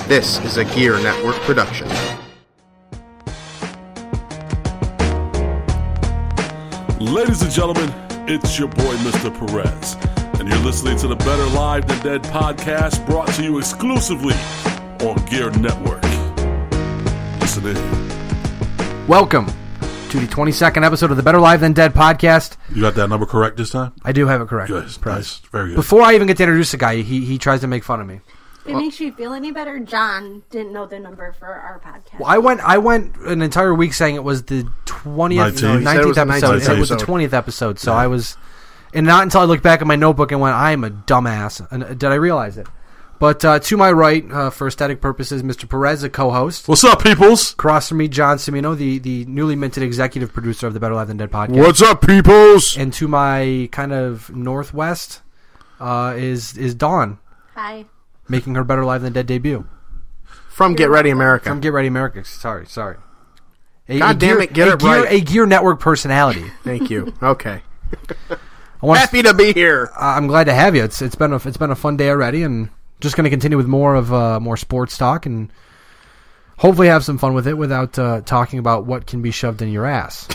This is a Gear Network production. Ladies and gentlemen, it's your boy, Mr. Perez, and you're listening to the Better Live Than Dead podcast, brought to you exclusively on Gear Network. Listen in. Welcome to the 22nd episode of the Better Live Than Dead podcast. You got that number correct this time? I do have it correct. Good. Nice. Very good. Before I even get to introduce the guy, he tries to make fun of me. If it makes you feel any better, John didn't know the number for our podcast. Well, I went an entire week saying it was the 19th episode. And it was the 20th episode. So I was, and not until I looked back at my notebook and went, I am a dumbass. And did I realize it? But to my right, for aesthetic purposes, Mr. Perez, a co-host. What's up, peoples? Across from me, John Cimino, the newly minted executive producer of the Better Live Than Dead podcast. What's up, peoples? And to my kind of northwest is Dawn. Hi. Making her Better Live Than Dead debut. From Get Ready America. From Get Ready America. Sorry. God damn it, get it right. A Gear Network personality. Thank you. Okay. Happy to be here. I'm glad to have you. It's been a fun day already, and just going to continue with more sports talk, and hopefully have some fun with it without talking about what can be shoved in your ass.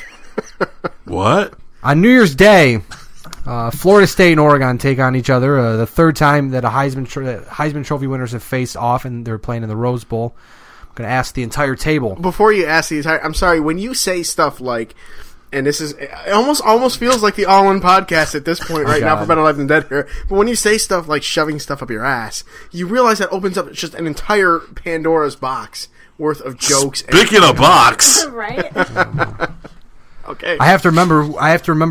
What? On New Year's Day, Florida State and Oregon take on each other. The third time that Heisman Trophy winners have faced off, and they're playing in the Rose Bowl. I'm going to ask the entire table. Before you ask the entire, I'm sorry, when you say stuff like, and this is, it almost feels like the all-in podcast at this point right now for Better Live Than Dead here, but when you say stuff like shoving stuff up your ass, you realize that opens up just an entire Pandora's box worth of jokes. Speaking of box. Right? Okay. I have to remember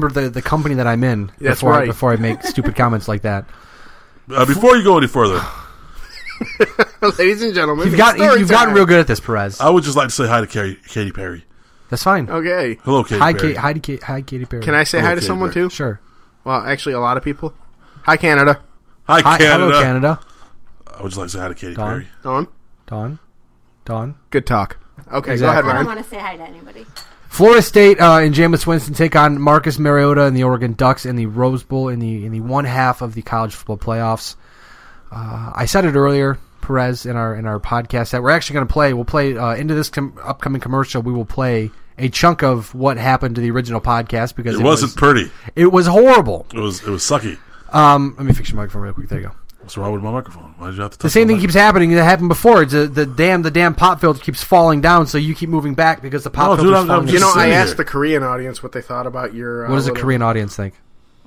the company that I'm in before I make stupid comments like that. Before you go any further, Ladies and gentlemen, you've gotten real good at this, Perez. I would just like to say hi to Katy Perry. That's fine. Okay. Hello, Katy Perry. Hi, Katy Perry. Can I say hi to someone too? Sure. Well, actually, a lot of people. Hi, Canada. Hi, Canada. Hello, Canada. I would just like to say hi to Katy Dawn. Perry. Dawn. Good talk. Okay, Exactly. Go ahead, I don't Ryan. want to say hi to anybody. Florida State and Jameis Winston take on Marcus Mariota and the Oregon Ducks in the Rose Bowl in the one half of the college football playoffs. I said it earlier, Perez, in our podcast that we're actually going to play. We'll play into this upcoming commercial. We will play a chunk of what happened to the original podcast because it wasn't pretty. It was horrible. It was sucky. Let me fix your microphone real quick. There you go. What's wrong with my microphone? Why did you have to touch The same my thing keeps happening that happened before. It's the damn pop filter keeps falling down, so you keep moving back because the pop filter's falling down. You know, I here. asked the Korean audience what they thought about your... What does the Korean audience think?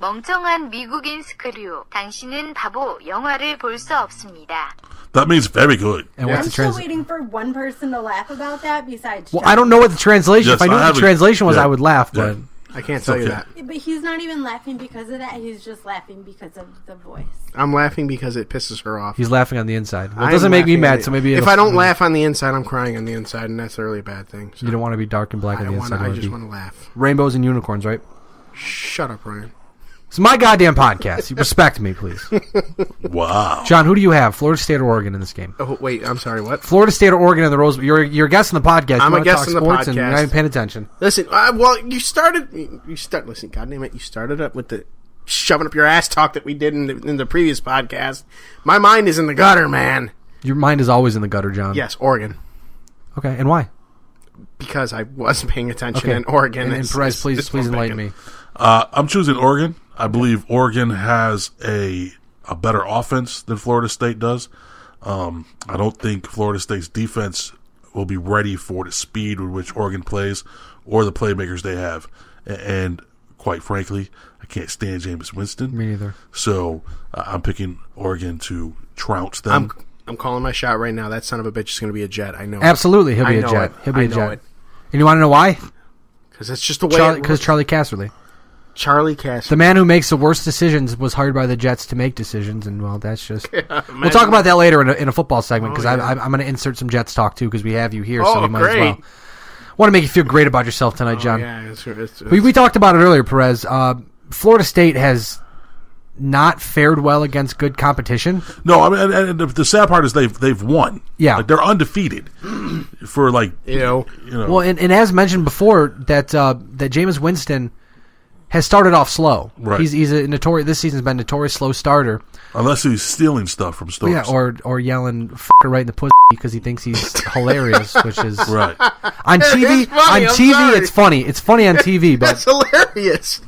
멍청한 미국인 스크류. 당신은 바보. 영화를 볼 수 없습니다. That means very good. And I'm what's the still translation? waiting for one person to laugh about that besides Well, John. I don't know what the translation. Yes, if I knew what the translation was, I would laugh. Yeah. But I can't tell you okay. that. But he's not even laughing because of that. He's just laughing because of the voice. I'm laughing because it pisses her off. he's laughing on the inside. Well, it I'm doesn't make me laughing mad. So maybe if I don't laugh on the inside, I'm crying on the inside, and that's a really bad thing. So you don't want to be dark and black on the inside. I just want to laugh. Rainbows and unicorns, right? Shut up, Ryan. It's my goddamn podcast. You respect me, please. Wow. John, who do you have? Florida State or Oregon in this game? Oh, wait, I'm sorry, what? Florida State or Oregon in the Rose Bowl. You're a guest on the podcast. I'm you a guest talk on the sports And you're not podcast. even paying attention. Listen, you started, listen, goddammit, you started up with the shoving up your ass talk that we did in the previous podcast. My mind is in the gutter, man. Your mind is always in the gutter, John. Yes, Oregon. Okay, and why? Because I was paying attention, Okay. and Oregon And Perez, please enlighten me. I'm choosing Oregon. I believe Oregon has a better offense than Florida State does. I don't think Florida State's defense will be ready for the speed with which Oregon plays or the playmakers they have. And quite frankly, I can't stand Jameis Winston. Me neither. So I'm picking Oregon to trounce them. I'm calling my shot right now. That son of a bitch is going to be a Jet. I know. Absolutely, he'll be I a know Jet. it. He'll be I a know Jet. it. And you want to know why? Because it's just the way. Because Charlie Casserly. Charlie Cass. The man who makes the worst decisions was hired by the Jets to make decisions, and well, that's just. We'll talk about that later in a football segment because I'm going to insert some Jets talk too because we have you here, so we might as well. Want to make you feel great about yourself tonight, John. Yeah, it's We talked about it earlier, Perez. Florida State has not fared well against good competition. No, I mean, and the sad part is they've won. Yeah, like, they're undefeated for you know. Well, and as mentioned before, that Jameis Winston has started off slow. Right. He's a notorious. This season's been notorious slow starter. Unless he's stealing stuff from stores. Yeah, or yelling "f*** her" right in the pussy because he thinks he's hilarious, which is right. On TV. funny, On I'm TV, sorry. it's funny. It's funny on TV, but That's hilarious.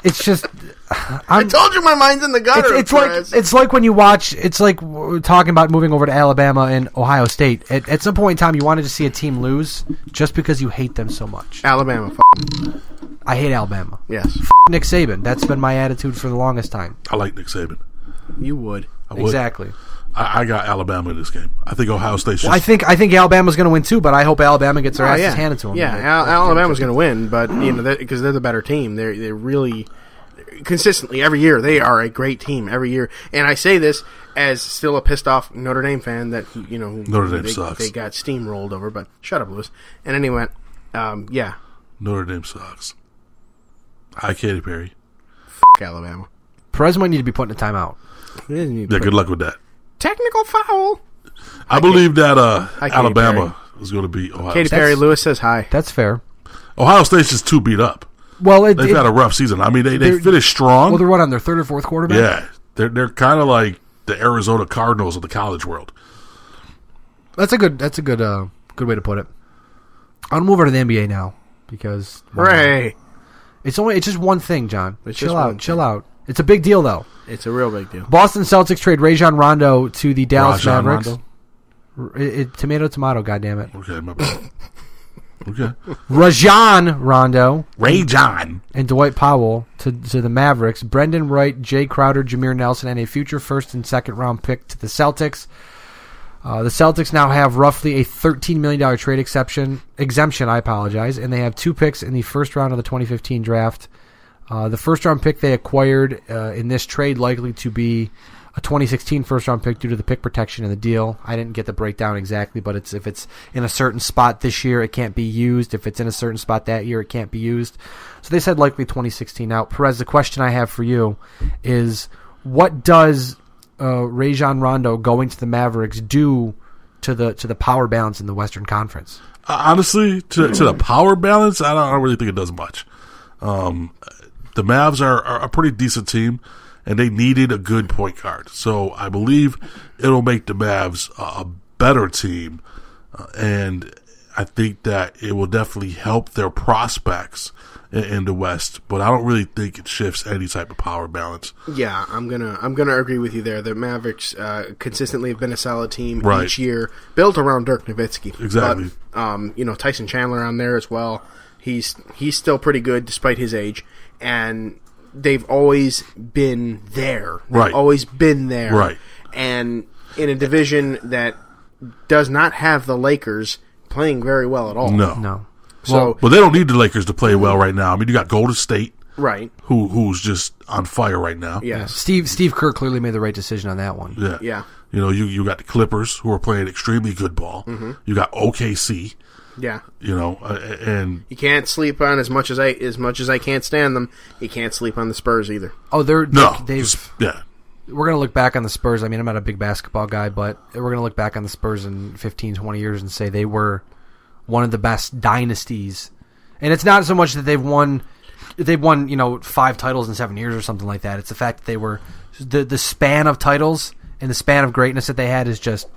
it's just. I told you my mind's in the gutter. It's like when you watch. It's like we're talking about moving over to Alabama and Ohio State. At some point in time, you wanted to see a team lose just because you hate them so much. Alabama. I hate Alabama. Yes. Nick Saban. That's been my attitude for the longest time. I like Nick Saban. You would. I would. Exactly. I got Alabama in this game. I think Ohio State should. Well, I think Alabama's going to win too, but I hope Alabama gets their asses handed to them. Yeah, Alabama's going to win, but because they're the better team. They're really consistently every year. They are a great team every year, and I say this as still a pissed off Notre Dame fan that Notre Dame sucks. They got steamrolled over. But shut up, Lewis. And anyway, yeah, Notre Dame sucks. Hi, Katy Perry. Alabama. Perez might need to be put in a timeout. Yeah, good luck with that. Technical foul. I believe that Alabama is going to beat Ohio Katy State. Perry. Lewis says hi. That's fair. Ohio State's just too beat up. Well, They've had a rough season. I mean, they finished strong. Well, they're on their third or fourth quarterback. Yeah, they're kind of like the Arizona Cardinals of the college world. That's a good way to put it. I'll move over to the NBA now because Hooray! It's just one thing, John. It's chill just out, one chill out. It's a big deal though. It's a real big deal. Boston Celtics trade Rajon Rondo to the Dallas Rajon Mavericks. Rondo? Tomato, goddammit. Okay, my bad. Okay. Rajon Rondo Ray John. and Dwight Powell to the Mavericks. Brendan Wright, Jay Crowder, Jameer Nelson, and a future first and second round pick to the Celtics. The Celtics now have roughly a $13 million trade exemption. I apologize, and they have 2 picks in the first round of the 2015 draft. The first round pick they acquired in this trade likely to be a 2016 first round pick due to the pick protection in the deal. I didn't get the breakdown exactly, but if it's in a certain spot this year, it can't be used. If it's in a certain spot that year, it can't be used. So they said likely 2016. Now, Perez, the question I have for you is, what does Rajon Rondo going to the Mavericks do to the power balance in the Western Conference? Honestly, to the power balance, I don't really think it does much. The Mavs are a pretty decent team, and they needed a good point guard. So I believe it'll make the Mavs a better team, and I think that it will definitely help their prospects in the West. But I don't really think it shifts any type of power balance. Yeah, I'm gonna agree with you there. The Mavericks consistently have been a solid team each year, built around Dirk Nowitzki. Exactly. But, Tyson Chandler on there as well. He's still pretty good despite his age, and they've always been there. Right. Always been there. Right. And in a division that does not have the Lakers playing very well at all. No. So, But they don't need the Lakers to play well right now. I mean, you got Golden State, right. who's just on fire right now. Yes. Steve Kerr clearly made the right decision on that one. Yeah. Yeah. You got the Clippers, who are playing extremely good ball. Mm-hmm. You got OKC. Yeah. And you can't sleep on as much as I can't stand them. You can't sleep on the Spurs either. Oh, yeah. We're going to look back on the Spurs. I mean, I'm not a big basketball guy, but we're going to look back on the Spurs in 15, 20 years and say they were one of the best dynasties. And it's not so much that they've won 5 titles in 7 years or something like that. It's the fact that they were the span of titles and the span of greatness that they had is just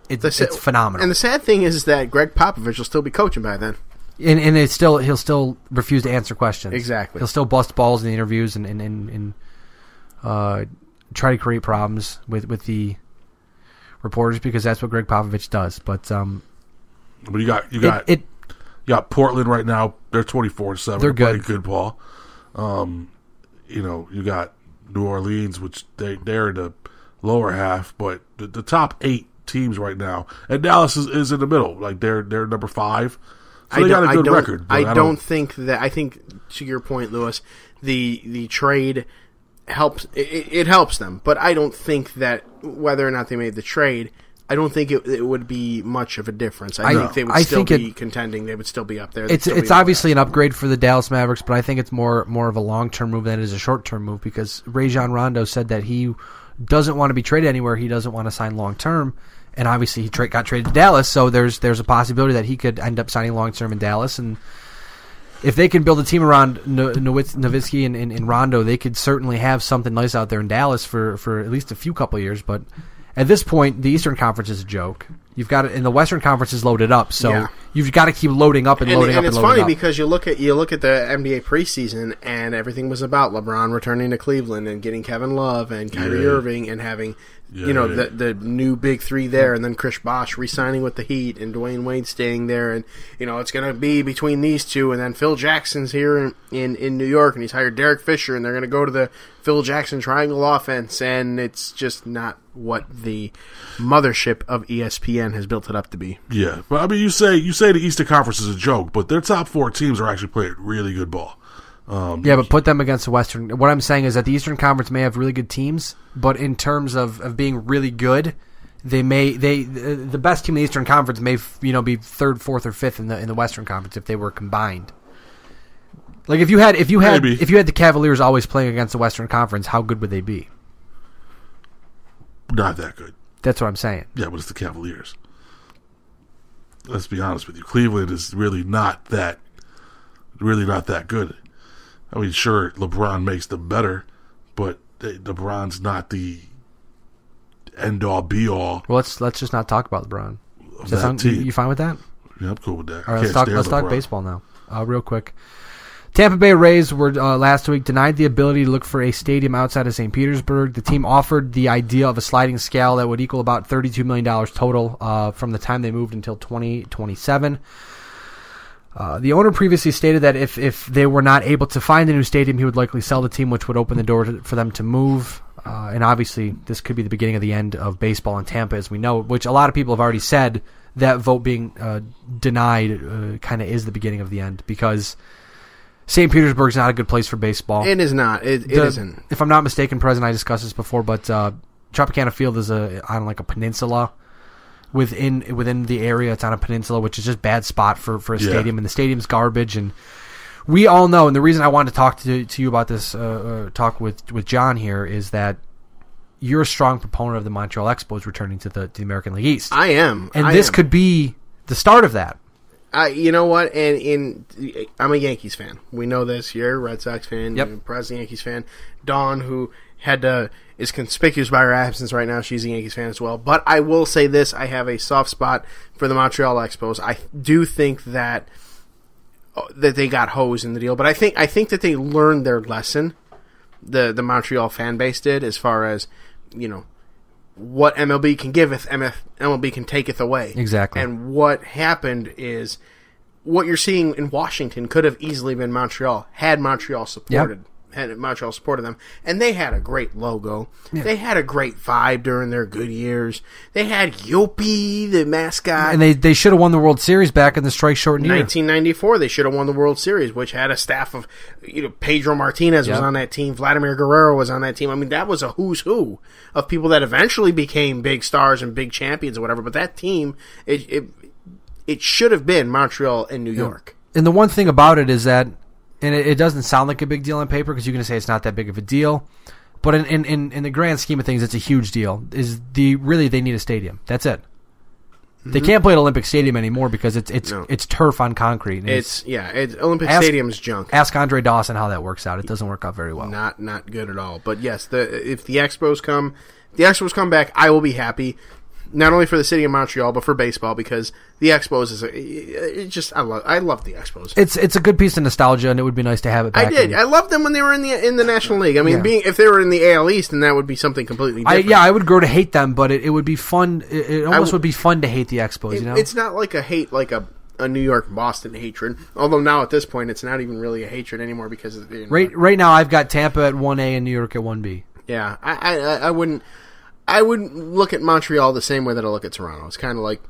it's phenomenal. And the sad thing is that Greg Popovich will still be coaching by then. And he'll still refuse to answer questions. Exactly. He'll still bust balls in the interviews and try to create problems with the reporters because that's what Greg Popovich does. But you got Portland right now. They're 24-7. They're good. Playing good ball. You got New Orleans, which they're in the lower half, but the top 8 teams right now, and Dallas is in the middle. Like they're number 5. So they got a good record. I think to your point, Lewis, the trade helps. It helps them, but I don't think that whether or not they made the trade, I don't think it would be much of a difference. I think they would still be contending. They would still be up there. It's obviously an upgrade for the Dallas Mavericks, but I think it's more of a long-term move than it is a short-term move because Rajon Rondo said that he doesn't want to be traded anywhere. He doesn't want to sign long-term. And obviously he got traded to Dallas, so there's a possibility that he could end up signing long-term in Dallas. And if they can build a team around Nowitzki and Rondo, they could certainly have something nice out there in Dallas for at least a few couple of years. But at this point, the Eastern Conference is a joke. You've got it, and the Western Conference is loaded up, so you've got to keep loading up and loading up. And it's funny because you look at the NBA preseason, and everything was about LeBron returning to Cleveland and getting Kevin Love and Kyrie Irving and having the new big three there, and then Chris Bosh re-signing with the Heat and Dwayne Wade staying there, and it's going to be between these two, and then Phil Jackson's here in New York, and he's hired Derek Fisher, and they're going to go to the Phil Jackson triangle offense, and it's just not what the mothership of ESPN has built it up to be. Yeah, but I mean, you say the Eastern Conference is a joke, but their top 4 teams are actually playing really good ball. But put them against the Western. What I'm saying is that the Eastern Conference may have really good teams, but in terms of being really good, the best team in the Eastern Conference may be 3rd, 4th, or 5th in the Western Conference if they were combined. Like if you had the Cavaliers always playing against the Western Conference, how good would they be? Not that good. That's what I'm saying. Yeah, but it's the Cavaliers. Let's be honest with you. Cleveland is really not that good. I mean, sure, LeBron makes them better, but LeBron's not the end-all, be-all. Well, let's just not talk about LeBron. You fine with that? Yeah, I'm cool with that. All right, let's talk baseball now, real quick. Tampa Bay Rays were last week denied the ability to look for a stadium outside of St. Petersburg. The team offered the idea of a sliding scale that would equal about $32 million total from the time they moved until 2027. The owner previously stated that if they were not able to find a new stadium, he would likely sell the team, which would open the door for them to move. And obviously, this could be the beginning of the end of baseball in Tampa, as we know, which a lot of people have already said that vote being denied kind of is the beginning of the end, because St. Petersburg's not a good place for baseball. It is not. It isn't. If I'm not mistaken, President, I discussed this before, but Tropicana Field is on like a peninsula. Within the area, it's on a peninsula, which is just a bad spot for a stadium, and the stadium's garbage. And we all know, and the reason I wanted to talk to you about this, talk with John here, is that you're a strong proponent of the Montreal Expos returning to the American League East. I am. And this could be the start of that. You know what? And I'm a Yankees fan. We know this. You're a Red Sox fan. Yep. You're a President Yankees fan. Dawn, who is conspicuous by her absence right now. She's a Yankees fan as well. But I will say this: I have a soft spot for the Montreal Expos. I do think that they got hosed in the deal, but I think that they learned their lesson. The Montreal fan base did, as far as what MLB can giveth, MLB can taketh away. Exactly. And what happened is what you're seeing in Washington could have easily been Montreal had Montreal supported. Yep. Had Montreal supported them, and they had a great logo. Yeah. They had a great vibe during their good years. They had Yopi, the mascot, and they should have won the World Series back in the strike-shortened year. 1994. They should have won the World Series, which had a staff of Pedro Martinez was on that team, Vladimir Guerrero was on that team. I mean, that was a who's who of people that eventually became big stars and big champions or whatever. But that team, it should have been Montreal and New York. And the one thing about it is that. And it doesn't sound like a big deal on paper because you're going to say it's not that big of a deal. But in the grand scheme of things, it's a huge deal. Really they need a stadium. That's it. Mm-hmm. They can't play at Olympic Stadium anymore because it's turf on concrete. Olympic Stadium's junk. Ask Andre Dawson how that works out. It doesn't work out very well. Not good at all. But yes, if the Expos come back, I will be happy. Not only for the city of Montreal, but for baseball, because the Expos I love the Expos. It's a good piece of nostalgia, and it would be nice to have it back. I loved them when they were in the National League. I mean, if they were in the AL East, then that would be something completely different. I would grow to hate them, but it would be fun. It almost would be fun to hate the Expos. It's not like a hate, like a New York Boston hatred. Although now at this point, it's not even really a hatred anymore because right now I've got Tampa at 1A and New York at 1B. Yeah, I wouldn't look at Montreal the same way that I look at Toronto. It's kind of like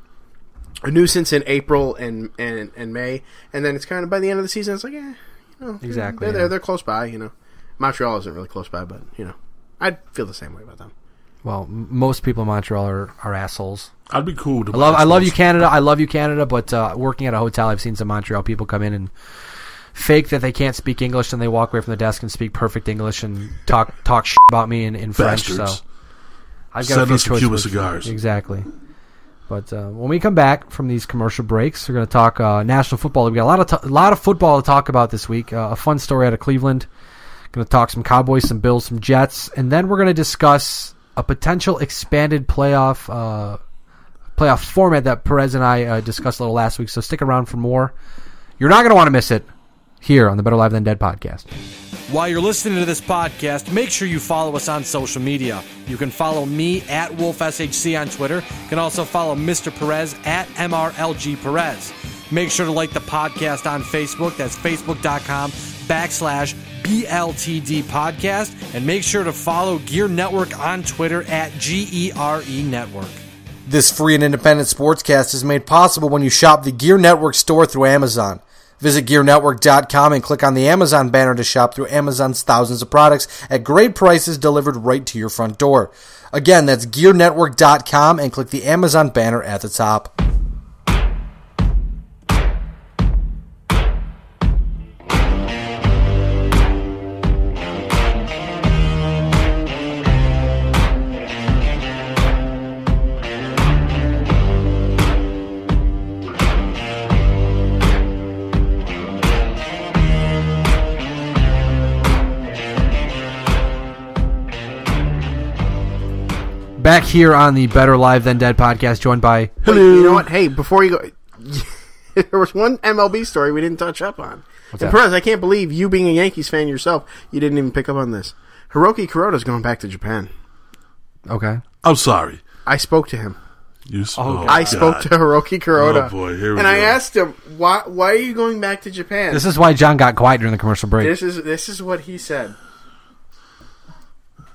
a nuisance in April and May, and then it's kind of by the end of the season, it's like, exactly. They're close by. Montreal isn't really close by, but I'd feel the same way about them. Well, most people in Montreal are assholes. I'd be cool. I love you, Canada. I love you, Canada. But working at a hotel, I've seen some Montreal people come in and fake that they can't speak English, and they walk away from the desk and speak perfect English and talk shit about me in French. So I've got Send us some Cuba cigars. Exactly. But when we come back from these commercial breaks, we're going to talk National Football League. We got a lot of football to talk about this week. A fun story out of Cleveland. Going to talk some Cowboys, some Bills, some Jets, and then we're going to discuss a potential expanded playoff format that Perez and I discussed a little last week. So stick around for more. You're not going to want to miss it here on the Better Live Than Dead podcast. While you're listening to this podcast, make sure you follow us on social media. You can follow me at WolfSHC on Twitter. You can also follow Mr. Perez at MRLG Perez. Make sure to like the podcast on Facebook. That's facebook.com/BLTD podcast. And make sure to follow Gear Network on Twitter at GERE Network. This free and independent sportscast is made possible when you shop the Gear Network store through Amazon. Visit GearNetwork.com and click on the Amazon banner to shop through Amazon's thousands of products at great prices delivered right to your front door. Again, that's GearNetwork.com and click the Amazon banner at the top. Back here on the Better Live Than Dead podcast, joined by... Hello. You know what? Hey, before you go... there was one MLB story we didn't touch up on. What's and that? Perez, I can't believe you being a Yankees fan yourself, you didn't even pick up on this. Hiroki Kuroda's going back to Japan. Okay. I'm sorry. I spoke to him. I spoke to Hiroki Kuroda. Oh, boy. Here we and go. I asked him, why are you going back to Japan? This is why John got quiet during the commercial break. This is what he said.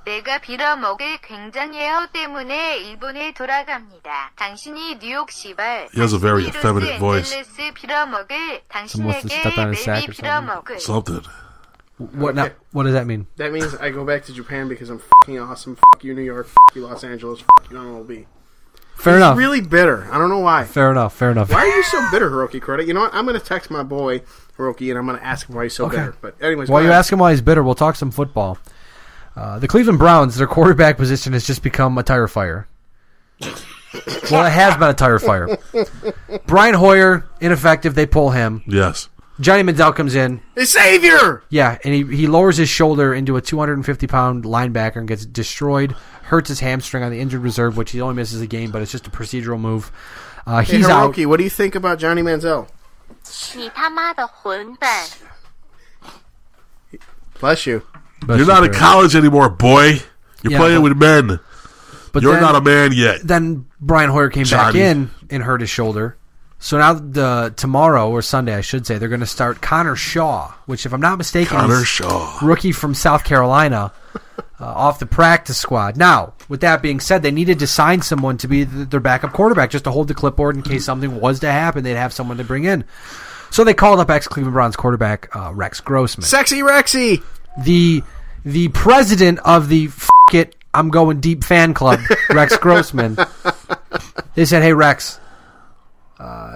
내가 빌어먹을 굉장해요 때문에 일본에 돌아갑니다. 당신이 뉴욕 시발 He has a very effeminate voice. 빌어먹을 Someone stepped on his sack or something. Something. What does that mean? That means I go back to Japan because I'm fucking awesome. Fuck you, New York. Fuck you, Los Angeles. Fuck you, MLB. Fair He's enough. really bitter. I don't know why. Fair enough. Why are you so bitter, Hiroki Kuroda? You know what? I'm going to text my boy, Hiroki, and I'm going to ask him why he's so bitter. But anyways, While you ask him why he's bitter, we'll talk some football. The Cleveland Browns, their quarterback position has just become a tire fire. Well, it has been a tire fire. Brian Hoyer, ineffective. They pull him. Yes. Johnny Manziel comes in. The savior! Yeah, and he lowers his shoulder into a 250-pound linebacker and gets destroyed. Hurts his hamstring on the injured reserve, which he only misses a game, but it's just a procedural move. He's out. Hiroki, what do you think about Johnny Manziel? 你他妈的混蛋 Bless you. You're not in college anymore, boy. You're playing with men. But You're not a man yet. Then Brian Hoyer came back in and hurt his shoulder. So now tomorrow, or Sunday, I should say, they're going to start Connor Shaw, which, if I'm not mistaken, is rookie from South Carolina, off the practice squad. Now, with that being said, they needed to sign someone to be their backup quarterback, just to hold the clipboard in case something was to happen. They'd have someone to bring in. So they called up ex-Cleveland Browns quarterback Rex Grossman. Sexy Rexy! The president of the F*** It, I'm Going Deep fan club, Rex Grossman. They said, hey, Rex,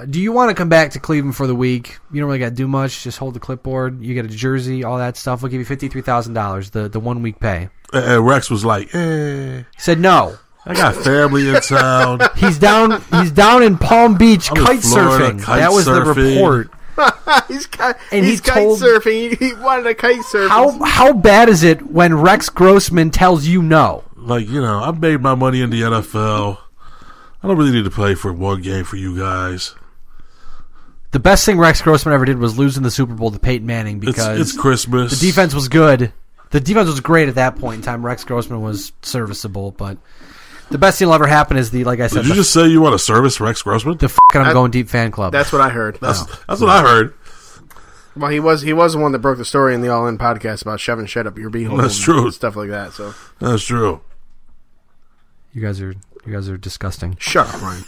do you want to come back to Cleveland for the week? You don't really got to do much. Just hold the clipboard. You get a jersey, all that stuff. We'll give you $53,000, the 1 week pay. And Rex was like, He said no. I got family in town. He's down in Palm Beach kite surfing. That was the report. he's kite told, surfing. He wanted a kite surf. How bad is it when Rex Grossman tells you no? Like, I've made my money in the NFL. I don't really need to play for one game for you guys. The best thing Rex Grossman ever did was losing the Super Bowl to Peyton Manning because it's Christmas. The defense was good. The defense was great at that point in time. Rex Grossman was serviceable, but the best thing that'll ever happen is like I said. Did you just say you want to service Rex Grossman? The I'm Going Deep fan club. That's what I heard. That's what I heard. Well, he was the one that broke the story in the All In podcast about shoving shit up your beehole. That's true. And stuff like that. So that's true. You guys are disgusting. Shut up, Ryan.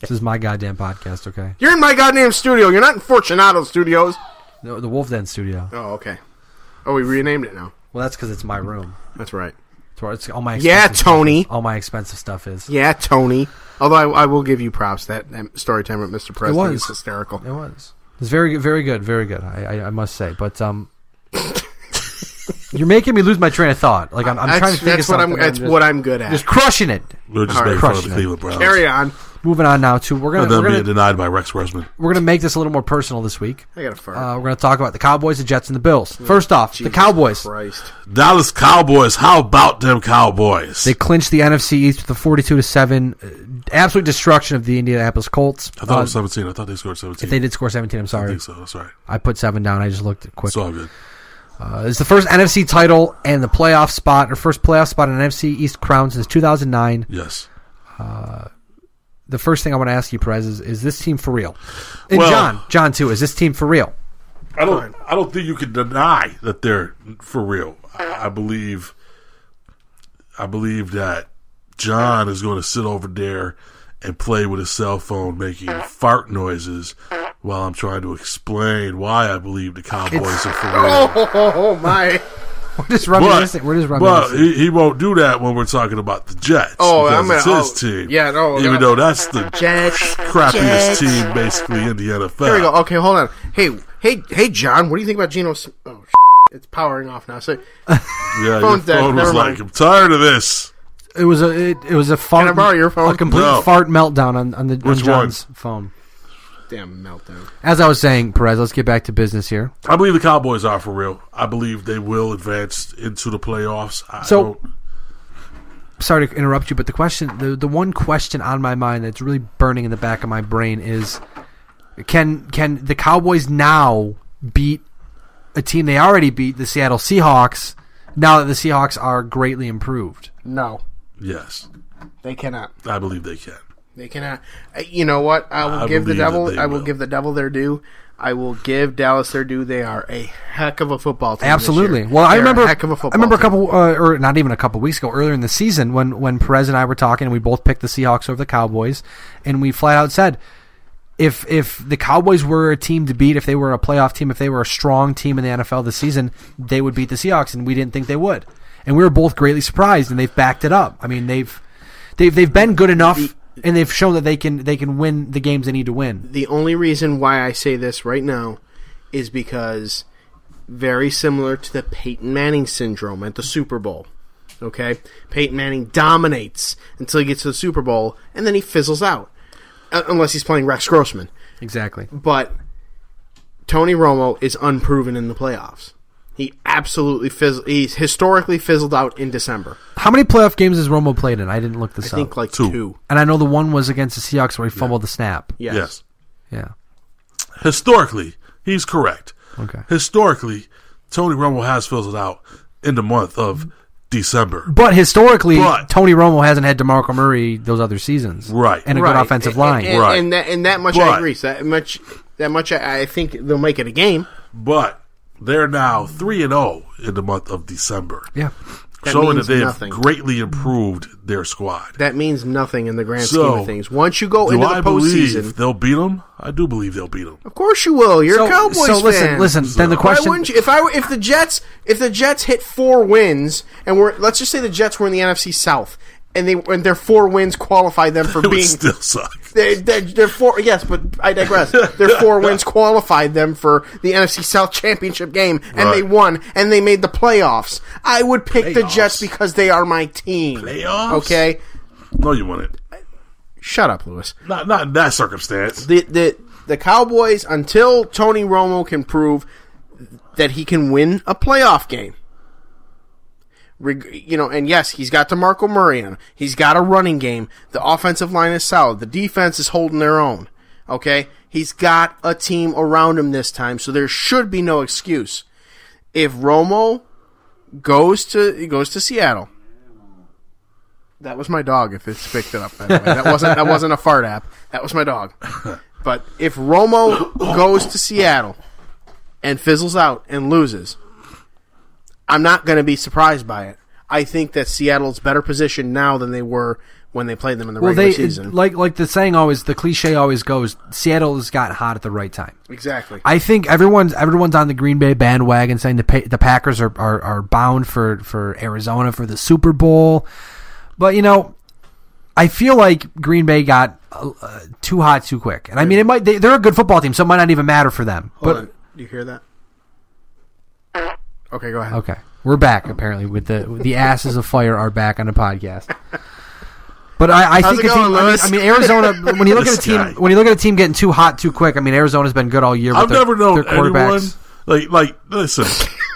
This is my goddamn podcast, okay? You're in my goddamn studio. You're not in Fortunato Studios. No, the Wolf Den studio. Oh, okay. Oh, we renamed it now. Well, that's because it's my room. That's right. It's where it's all my Tony. All my expensive stuff is. Yeah, Tony. Although I will give you props. That story time with Mr. President is hysterical. It was. It's very, very good, very good. I must say, but You're making me lose my train of thought. Like I'm trying to think of something. That's what I'm good at. Just crushing it. We're just making fun of the Cleveland Browns. Carry on. Moving on now to we're gonna being denied by Rex Rosman. We're gonna make this a little more personal this week. I got a fart. We're gonna talk about the Cowboys, the Jets, and the Bills. First off, Jesus the Cowboys. Christ. Dallas Cowboys. How about them Cowboys? They clinched the NFC East with a 42-7 absolute destruction of the Indianapolis Colts. I thought it was 17. I thought they scored 17. If they did score 17, I'm sorry. I think so. That's right. I put 7 down. I just looked quick. It's all good. It's the first NFC title and the playoff spot, or first playoff spot in NFC East crown since 2009. Yes. The first thing I want to ask you, Perez, is this team for real? And John too, is this team for real? I don't think you can deny that they're for real. I believe that John is going to sit over there and play with his cell phone making fart noises while I'm trying to explain why I believe the Cowboys are for real. Oh my. We're just reminiscing. But he won't do that when we're talking about the Jets. Because it's his team. Yeah, no. Even though that's the Jets, crappiest team basically in the NFL. Here we go. Okay, hold on. Hey, John, what do you think about Geno? Oh, it's powering off now. So, yeah, your phone was like, I'm tired of this. It was a fart. Can I borrow your phone? A complete fart meltdown on John's phone. Damn meltdown. As I was saying, Perez, let's get back to business here. I believe the Cowboys are for real. I believe they will advance into the playoffs. Sorry to interrupt you, but the one question on my mind that's really burning in the back of my brain is, can the Cowboys now beat a team they already beat, the Seattle Seahawks, now that the Seahawks are greatly improved? No. Yes. They cannot. I believe they can. They cannot. You know what? I will give the devil their due. I will give Dallas their due. They are a heck of a football team. Absolutely. Well, I remember a couple, or not even a couple weeks ago, earlier in the season, when Perez and I were talking, and we both picked the Seahawks over the Cowboys, and we flat out said, if the Cowboys were a team to beat, if they were a playoff team, if they were a strong team in the NFL this season, they would beat the Seahawks, and we didn't think they would. And we were both greatly surprised, and they've backed it up. I mean, they've been good enough. And they've shown that they can win the games they need to win. The only reason why I say this right now is because very similar to the Peyton Manning syndrome at the Super Bowl. Okay? Peyton Manning dominates until he gets to the Super Bowl, and then he fizzles out. Unless he's playing Rex Grossman. Exactly. But Tony Romo is unproven in the playoffs. He absolutely he's historically fizzled out in December. How many playoff games has Romo played in? I didn't look this up. I think like two. And I know the one was against the Seahawks where he fumbled the snap. Yes. Yeah. Historically, he's correct. Okay. Historically, Tony Romo has fizzled out in the month of December. But historically, Tony Romo hasn't had DeMarco Murray those other seasons. Right. And a good offensive line. And that much I agree. So that much I think they'll make it a game. But they're now 3-0 in the month of December. Yeah. Showing that they have greatly improved their squad. That means nothing in the grand scheme of things. Once you go into the postseason, they'll beat them. I do believe they'll beat them. Of course you will. You're a Cowboys fan. Listen. Then the question: why wouldn't you? If the Jets hit 4 wins, and let's just say the Jets were in the NFC South, and their 4 wins qualified them for being still suck. They're 4. Yes, but I digress. Their 4 wins qualified them for the NFC South championship game, and they won, and they made the playoffs. I would pick the Jets because they are my team. Playoffs? Okay. No, you wouldn't. Shut up, Lewis. Not in that circumstance. The Cowboys, until Tony Romo can prove that he can win a playoff game. And yes, he's got DeMarco Murray on him. He's got a running game. The offensive line is solid. The defense is holding their own. Okay? He's got a team around him this time, so there should be no excuse. If Romo goes to Seattle, that was my dog. If it's picked it up, by the way. That wasn't a fart app. That was my dog. But if Romo goes to Seattle and fizzles out and loses, I'm not going to be surprised by it. I think that Seattle's better positioned now than they were when they played them in the regular season. Like the saying always, the cliche always goes, Seattle has got hot at the right time. Exactly. I think everyone's on the Green Bay bandwagon saying the Packers are bound for Arizona for the Super Bowl. But, I feel like Green Bay got too hot too quick. And I mean, they're a good football team, so it might not even matter for them. Hold on. Do you hear that? Okay, go ahead. Okay. We're back apparently with the asses of fire are back on the podcast. But I think Arizona. When you look at a team getting too hot too quick, I mean Arizona's been good all year. With I've never known their quarterbacks. anyone listen.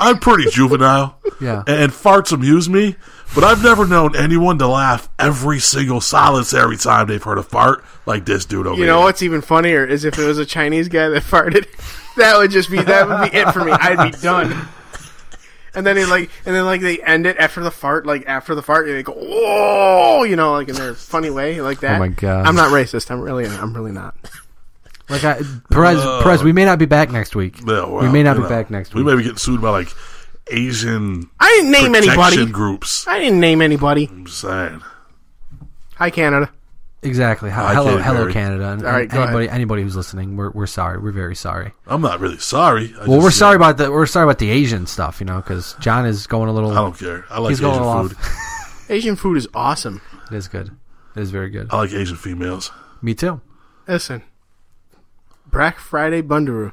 I'm pretty juvenile, yeah, and farts amuse me. But I've never known anyone to laugh every single solitary time they've heard a fart like this dude over here. You know what's even funnier is if it was a Chinese guy that farted. That would be it for me. I'd be done. And then they end it after the fart, they go, "Whoa!" in their funny way, like that. Oh my god! I'm not racist. I'm really not. Perez, we may not be back next week. Yeah, well, we may not be back next week. We may be getting sued by Asian. I didn't name anybody. Groups. I didn't name anybody. I'm just saying. Hi, Canada. Exactly. Hello, Canada. And all right, anybody who's listening, we're sorry. We're very sorry. I'm not really sorry. We're sorry about the Asian stuff, because John is going a little. I don't care. I like Asian food. Asian food is awesome. It is good. It is very good. I like Asian females. Me too. Listen, Black Friday Bundaroo.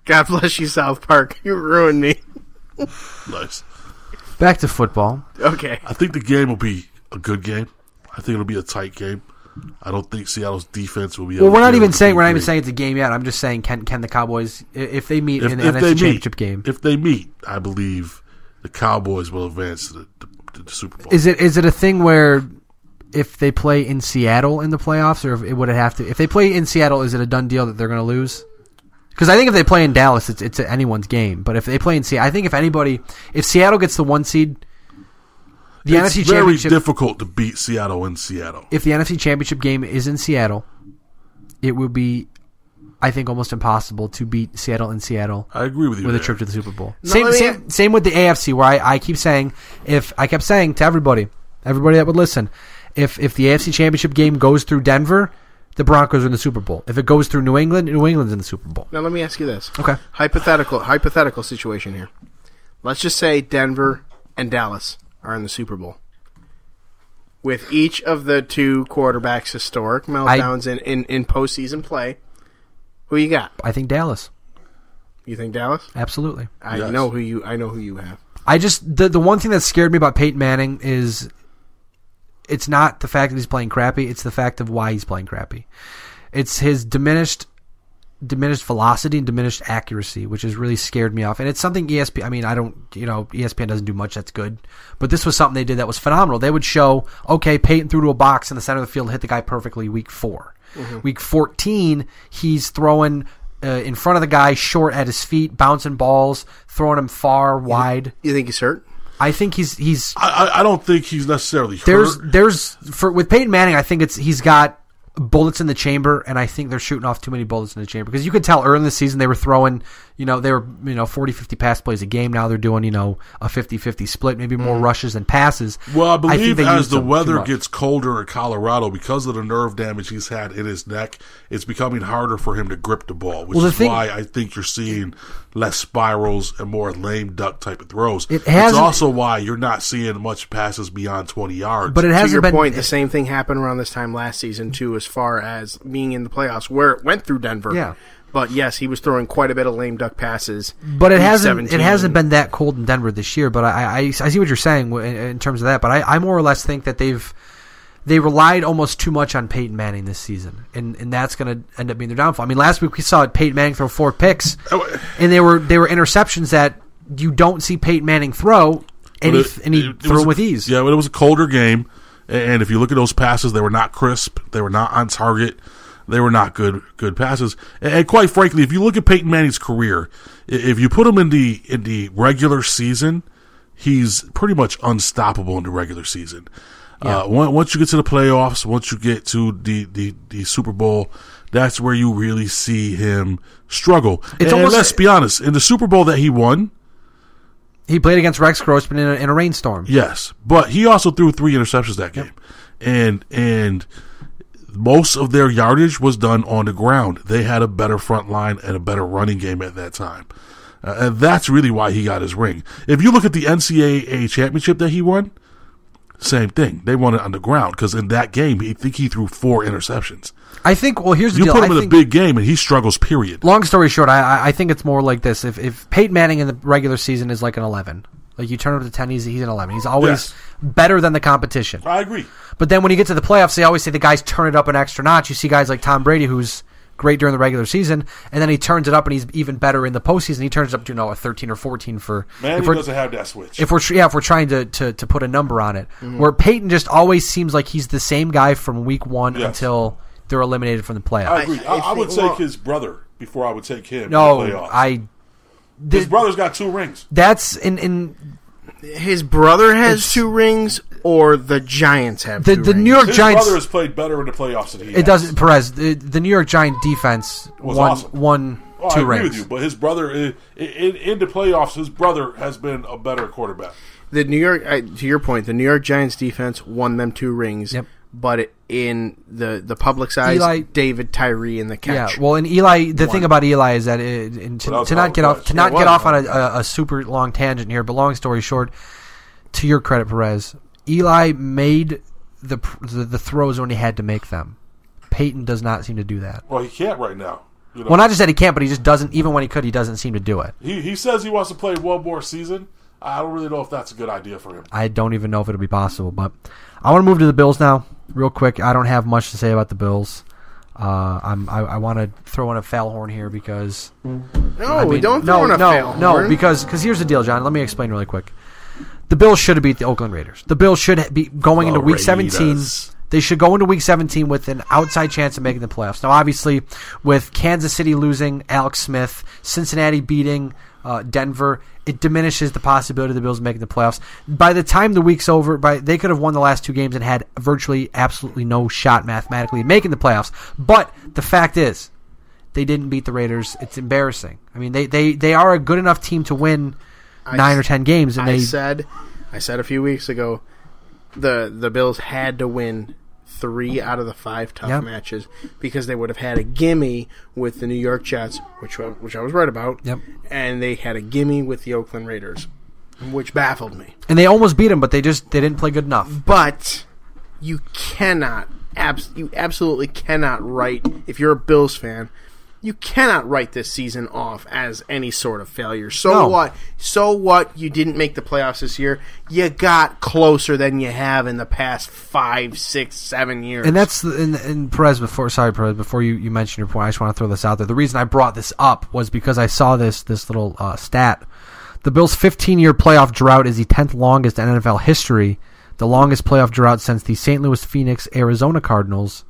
God bless you, South Park. You ruined me. Nice. Back to football. Okay. I think the game will be a good game. I think it'll be a tight game. I don't think Seattle's defense will be. Well, we're not even saying it's a game yet. I'm just saying, can the Cowboys, if they meet in the NFC Championship game, if they meet, I believe the Cowboys will advance to the Super Bowl. Is it a thing where if they play in Seattle in the playoffs, or would it have to? If they play in Seattle, is it a done deal that they're going to lose? Because I think if they play in Dallas, it's anyone's game. But if they play in Seattle, I think if Seattle gets the 1 seed. It's very difficult to beat Seattle in Seattle. If the NFC Championship game is in Seattle, it would be, I think, almost impossible to beat Seattle in Seattle. I agree with you. With a trip to the Super Bowl. Same with the AFC, where I keep saying, I kept saying to everybody that would listen, if the AFC Championship game goes through Denver, the Broncos are in the Super Bowl. If it goes through New England's in the Super Bowl. Now let me ask you this. Okay. Hypothetical situation here. Let's just say Denver and Dallas are in the Super Bowl. With each of the two quarterbacks' historic meltdowns in postseason play, who you got? I think Dallas. You think Dallas? Absolutely. I know who you have. I just the one thing that scared me about Peyton Manning is it's not the fact that he's playing crappy, it's the fact of why he's playing crappy. It's his diminished velocity and diminished accuracy, which has really scared me off. And it's something ESPN, ESPN doesn't do much that's good, but this was something they did that was phenomenal. They would show, okay, Peyton threw to a box in the center of the field and hit the guy perfectly week 4. Mm-hmm. Week 14, he's throwing in front of the guy, short at his feet, bouncing balls, throwing him far, wide. You think he's hurt? I think he's I don't think he's necessarily hurt. With Peyton Manning, I think he's got bullets in the chamber, and I think they're shooting off too many bullets in the chamber, because you could tell early in the season they were throwing, 40-50 pass plays a game. Now they're doing, a 50-50 split, maybe more rushes than passes. Well, I believe as the weather gets colder in Colorado, because of the nerve damage he's had in his neck, it's becoming harder for him to grip the ball, which is why I think you're seeing less spirals and more lame duck type of throws. It's also why you're not seeing much passes beyond 20 yards. But it hasn't been. To your point, the same thing happened around this time last season too, as far as being in the playoffs, where it went through Denver. Yeah. But yes, he was throwing quite a bit of lame duck passes. But it hasn't been that cold in Denver this year. But I see what you're saying in terms of that. But I more or less think that they relied almost too much on Peyton Manning this season, and that's going to end up being their downfall. I mean, last week we saw Peyton Manning throw 4 picks, and they were interceptions that you don't see Peyton Manning throw, and he threw them with ease. Yeah, but it was a colder game, and if you look at those passes, they were not crisp, they were not on target. They were not good passes. And quite frankly, if you look at Peyton Manning's career, if you put him in the regular season, he's pretty much unstoppable in the regular season. Yeah. Once you get to the playoffs, once you get to the Super Bowl, that's where you really see him struggle. Let's be honest, in the Super Bowl that he won, he played against Rex Grossman in a rainstorm. Yes, but he also threw 3 interceptions that game. Yep. And most of their yardage was done on the ground. They had a better front line and a better running game at that time. And that's really why he got his ring. If you look at the NCAA championship that he won, same thing. They won it on the ground, because in that game, he threw 4 interceptions. I think, well, here's the deal. You put him in a big game, and he struggles, period. Long story short, I think it's more like this. If Peyton Manning in the regular season is like an 11, Like, you turn him up to 10, he's an 11. He's always better than the competition. I agree. But then when you get to the playoffs, they always say the guys turn it up an extra notch. You see guys like Tom Brady, who's great during the regular season, and then he turns it up, and he's even better in the postseason. He turns it up to a 13 or 14 for. Man, he doesn't have that switch. If we're trying to put a number on it, where Peyton just always seems like he's the same guy from week one until they're eliminated from the playoffs. I agree. I would take his brother before I would take him. No, in the playoffs. His brother's got 2 rings. That's in. His brother has 2 rings, or the Giants have 2 rings. The New York His Giants. brother has played better in the playoffs than he has. It doesn't, Perez. The New York Giant defense won 2 I agree rings. with you, but his brother in the playoffs, his brother has been a better quarterback. The New York, to your point, the New York Giants defense won them 2 rings. Yep. But in the public's eyes, David Tyree in the catch. Yeah, well, and Eli. The thing about Eli is that to not get off on a super long tangent here, but long story short, to your credit, Perez, Eli made the throws when he had to make them. Peyton does not seem to do that. Well, he can't right now. Well, not just that he can't, but he just doesn't. Even when he could, he doesn't seem to do it. He says he wants to play one more season. I don't really know if that's a good idea for him. I don't even know if it'll be possible, but I want to move to the Bills now, real quick. I don't have much to say about the Bills. I want to throw in a foul horn here because don't throw in a foul horn. No, because here's the deal, John. Let me explain really quick. The Bills should have beat the Oakland Raiders. The Bills should be going into Week 17. They should go into Week 17 with an outside chance of making the playoffs. Now, obviously, with Kansas City losing Alex Smith, Cincinnati beating Denver, it diminishes the possibility of the Bills making the playoffs. By the time the week's over, they could have won the last 2 games and had virtually absolutely no shot mathematically at making the playoffs. But the fact is, they didn't beat the Raiders. It's embarrassing. I mean, they are a good enough team to win 9 or 10 games. And I said a few weeks ago, the Bills had to win 3 out of the 5 tough matches because they would have had a gimme with the New York Jets, which I was right about, and they had a gimme with the Oakland Raiders, which baffled me. And they almost beat them, but they didn't play good enough. But you absolutely cannot write, if you're a Bills fan, you cannot write this season off as any sort of failure. What? So what? You didn't make the playoffs this year. You got closer than you have in the past 5, 6, 7 years. And that's and Perez. Before you mention your point, I just want to throw this out there. The reason I brought this up was because I saw this little stat. The Bills' 15-year playoff drought is the 10th longest in NFL history. The longest playoff drought since the St. Louis Phoenix Arizona Cardinals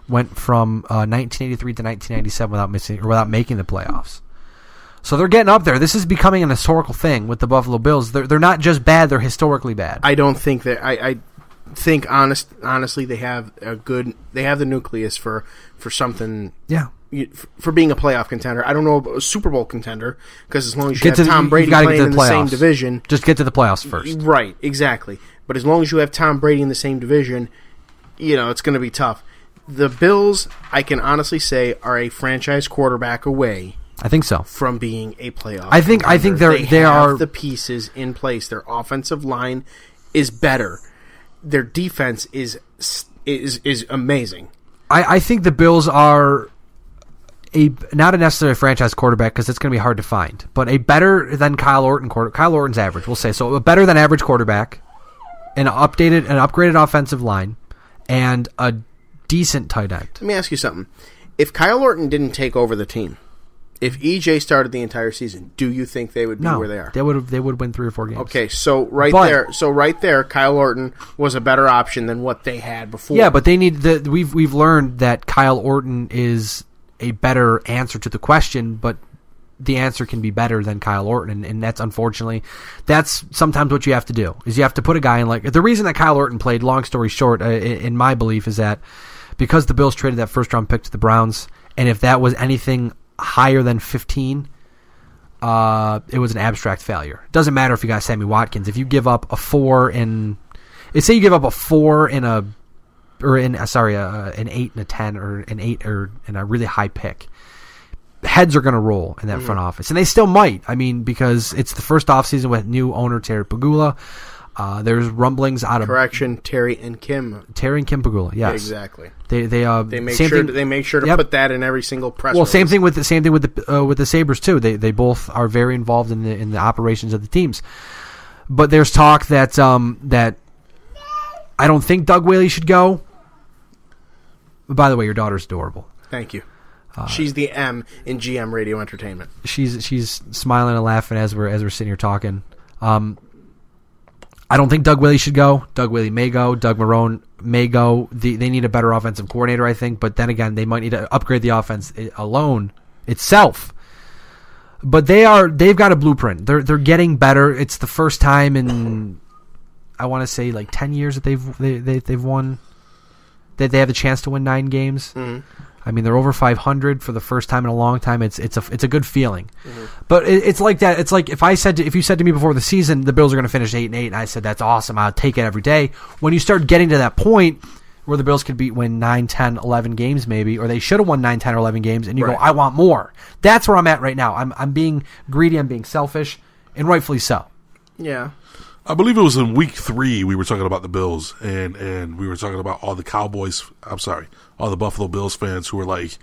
went from 1983 to 1997 without making the playoffs. So they're getting up there. This is becoming an historical thing with the Buffalo Bills. They're not just bad; they're historically bad. I don't think that. I think honestly, they have the nucleus for something. Yeah. For being a playoff contender. I don't know about a Super Bowl contender because as long as you have Tom Brady playing in the same division, just get to the playoffs first. Right, exactly. But as long as you have Tom Brady in the same division, it's going to be tough. The Bills, I can honestly say, are a franchise quarterback away. I think so. From being a playoff. I think they are the pieces in place. Their offensive line is better. Their defense is amazing. I think the Bills are not a necessary franchise quarterback because it's going to be hard to find, but a better than Kyle Orton quarterback. Kyle Orton's average, we'll say. So a better than average quarterback, an upgraded offensive line, and a decent tight end. Let me ask you something. If Kyle Orton didn't take over the team, if EJ started the entire season, do you think they would be where they are? They would win 3 or 4 games. Okay, so right there, Kyle Orton was a better option than what they had before. Yeah, but they need we've learned that Kyle Orton is a better answer to the question, but the answer can be better than Kyle Orton, and that's unfortunately, that's sometimes what you have to do, is you have to put a guy in, like, the reason that Kyle Orton played, long story short, in my belief, is that because the Bills traded that first-round pick to the Browns, and if that was anything higher than 15, it was an abstract failure. It doesn't matter if you got Sammy Watkins. If you give up a 4 an 8 and a 10 or an 8 or in a really high pick, heads are going to roll in that front office, and they still might. I mean, because it's the first offseason with new owner Terry Pegula. There's rumblings out of Terry and Kim Pegula. Yes, yeah, exactly. They make sure to put that in every single press. Well, release. same thing with the Sabres too. They both are very involved in the operations of the teams. But there's talk that that I don't think Doug Whaley should go. By the way, your daughter's adorable. Thank you. She's the M in GM Radio Entertainment. She's smiling and laughing as we're sitting here talking. I don't think Doug Whaley should go. Doug Whaley may go. Doug Marrone may go. They need a better offensive coordinator, I think. But then again, they might need to upgrade the offense alone itself. But they've got a blueprint. They're getting better. It's the first time in I want to say like 10 years that they've won. That they have the chance to win 9 games. Mm-hmm. I mean, they're over 500 for the first time in a long time. It's a good feeling. Mm-hmm. But it's like that. It's like if you said to me before the season the Bills are going to finish 8-8, and I said that's awesome. I'll take it every day. When you start getting to that point where the Bills could win 9, 10, 11 games maybe, or they should have won 9, 10, or 11 games, and you go, I want more. That's where I'm at right now. I'm being greedy. I'm being selfish, and rightfully so. Yeah. I believe it was in week 3 we were talking about the Bills, and we were talking about all the all the Buffalo Bills fans who were like,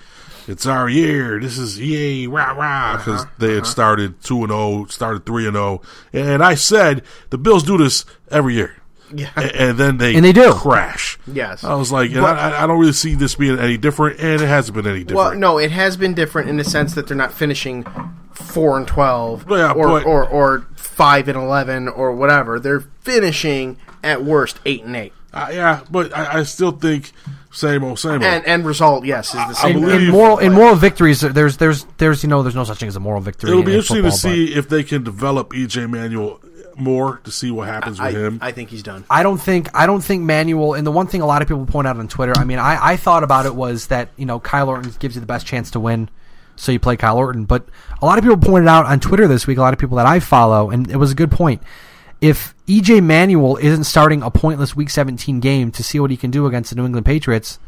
it's our year, this is yay, rah, rah, because they had started 2-0, started 3-0, and I said, the Bills do this every year. Yeah. And then they do crash. Yes. I was like, I don't really see this being any different, and it hasn't been any different. Well, no, it has been different in the sense that they're not finishing 4-12 or 5-11 or whatever. They're finishing at worst 8-8. Yeah, but I still think same old. And result, yes, is the same. In moral victories, there's no such thing as a moral victory. It'll be interesting to see if they can develop EJ Manuel more to see what happens with him. I think he's done. I don't think Manuel. And the one thing a lot of people point out on Twitter, I mean, I thought about it was that Kyle Orton gives you the best chance to win, so you play Kyle Orton. But a lot of people pointed out on Twitter this week, a lot of people that I follow, and it was a good point. If EJ Manuel isn't starting a pointless Week 17 game to see what he can do against the New England Patriots,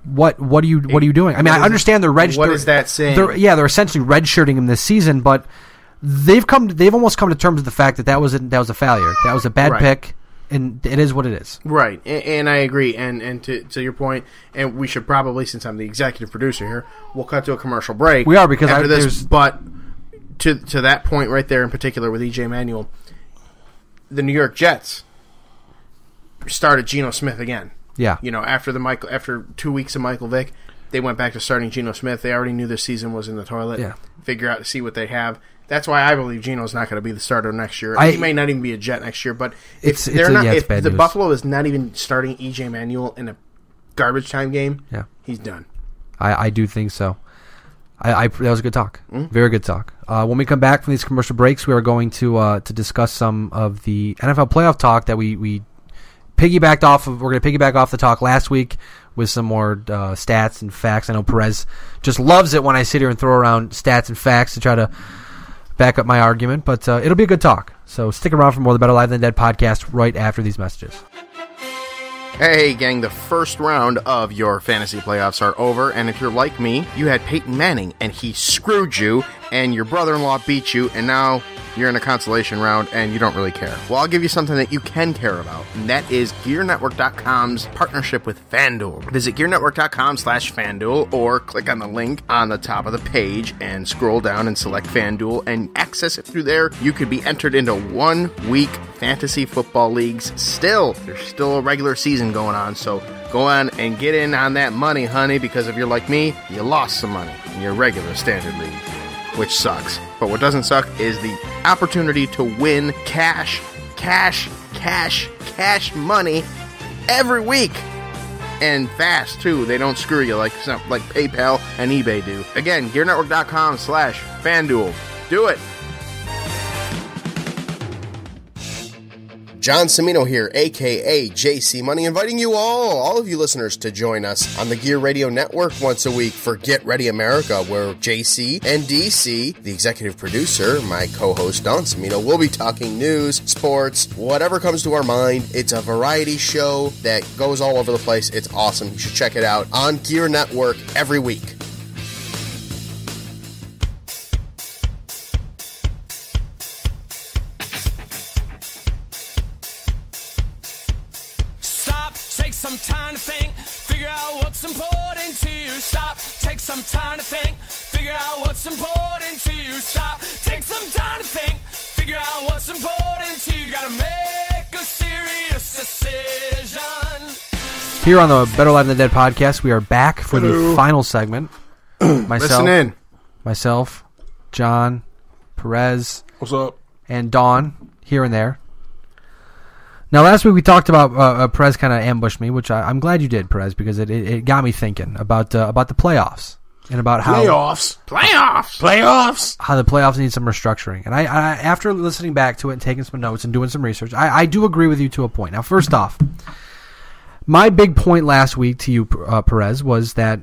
what are you doing? I mean, I understand they're red. What is that saying? They're essentially redshirting him this season, but they've almost come to terms with the fact that was a failure. That was a bad pick, and it is what it is. Right, and I agree. And to your point, and we should probably, since I'm the executive producer here, we'll cut to a commercial break. We are because after this, but to that point right there in particular with EJ Manuel. The New York Jets started Geno Smith again. Yeah. After 2 weeks of Michael Vick, they went back to starting Geno Smith. They already knew this season was in the toilet. Yeah. Figure out to see what they have. That's why I believe Geno's not going to be the starter next year. He may not even be a Jet next year, but if the Buffalo is not even starting EJ Manuel in a garbage time game, he's done. I do think so. That was a good talk. Very good talk. When we come back from these commercial breaks, we are going to discuss some of the NFL playoff talk that we piggybacked off of. We're going to piggyback off the talk last week with some more stats and facts. I know Perez just loves it when I sit here and throw around stats and facts to try to back up my argument, but it'll be a good talk. So stick around for more of the Better Live Than Dead podcast right after these messages. Hey, gang, the first round of your fantasy playoffs are over, and if you're like me, you had Peyton Manning, and he screwed you, and your brother-in-law beat you, and now you're in a consolation round, and you don't really care. Well, I'll give you something that you can care about, and that is GearNetwork.com's partnership with FanDuel. Visit GearNetwork.com/FanDuel, or click on the link on the top of the page, and scroll down and select FanDuel, and access it through there. You could be entered into 1-week fantasy football leagues. There's still a regular season going on, so go on and get in on that money, honey, because if you're like me, you lost some money in your regular standard league, which sucks. But what doesn't suck is the opportunity to win cash money every week. And fast, too. They don't screw you like PayPal and eBay do. Again, GearNetwork.com/FanDuel. Do it. John Cimino here, a.k.a. JC Money, inviting you all of you listeners, to join us on the Gear Radio Network once a week for Get Ready America, where JC and DC, the executive producer, my co-host Don Cimino, will be talking news, sports, whatever comes to our mind. It's a variety show that goes all over the place. It's awesome. You should check it out on Gear Network every week. Some time to think, figure out what's important to you. Stop, take some time to think, figure out what's important to you. Stop, take some time to think. Figure out what's important to you. Gotta make a serious decision. Here on the Better Live Than Dead podcast, we are back for the final segment. Listen in. Myself, John, Perez, What's up? and Dawn, here and there. Now, last week we talked about Perez kind of ambushed me, which I'm glad you did, Perez, because it got me thinking about the playoffs and about how Playoffs. how the playoffs need some restructuring. And I after listening back to it and taking some notes and doing some research, I do agree with you to a point. Now, first off, my big point last week to you, Perez, was that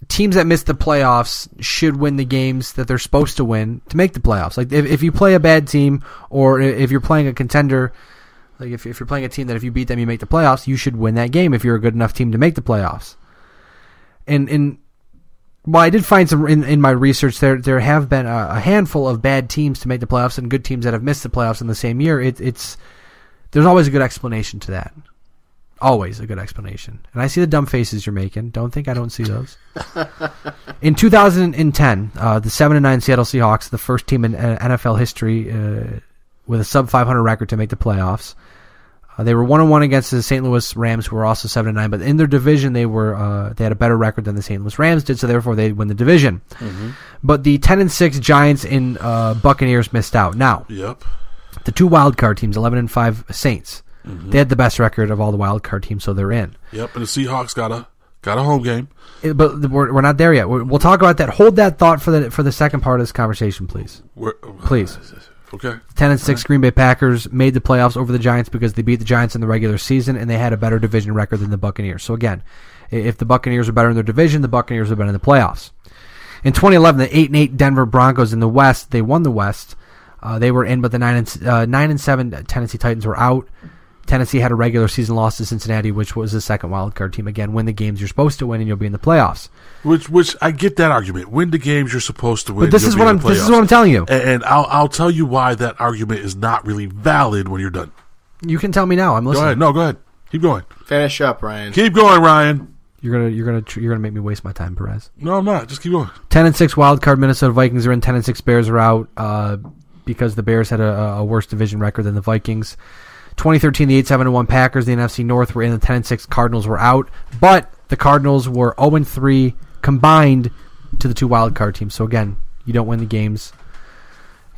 teams that miss the playoffs should win the games that they're supposed to win to make the playoffs. Like if you play a bad team, or if you're playing a contender, like if you're playing a team that if you beat them you make the playoffs, you should win that game if you're a good enough team to make the playoffs. And while I did find some in my research, there have been a handful of bad teams to make the playoffs and good teams that have missed the playoffs in the same year. There's always a good explanation to that. Always a good explanation. And I see the dumb faces you're making. Don't think I don't see those. In 2010, the 7-9 Seattle Seahawks, the first team in NFL history with a sub-500 record to make the playoffs. They were 1-1 against the St. Louis Rams, who were also 7-9. But in their division, they had a better record than the St. Louis Rams did, so therefore they win the division. Mm-hmm. But the 10-6 Giants and Buccaneers missed out. Now, the two wildcard teams, 11-5 Saints. Mm-hmm. They had the best record of all the wild card teams, so they're in. Yep, and the Seahawks got a home game. But we're not there yet. We'll talk about that. Hold that thought for the second part of this conversation, please. Please. Okay. 10-6 Green Bay Packers made the playoffs over the Giants because they beat the Giants in the regular season, and they had a better division record than the Buccaneers. So again, if the Buccaneers are better in their division, the Buccaneers have been in the playoffs. In 2011, the 8-8 Denver Broncos in the West, they won the West. They were in, but the 9-7 Tennessee Titans were out. Tennessee had a regular season loss to Cincinnati, which was the second wild card team. Again, win the games you're supposed to win, and you'll be in the playoffs. Which I get that argument. Win the games you're supposed to win. But this is what I'm telling you. And I'll tell you why that argument is not really valid when you're done. You can tell me now. I'm listening. Go ahead. No, go ahead. Keep going. Finish up, Ryan. Keep going, Ryan. You're gonna make me waste my time, Perez. No, I'm not. Just keep going. 10-6 wild card Minnesota Vikings are in. 10-6 Bears are out because the Bears had a worse division record than the Vikings. 2013, the 8-7-1 Packers, the NFC North were in. The 10-6 Cardinals were out, but the Cardinals were 0-3 combined to the two wild card teams. So again, you don't win the games,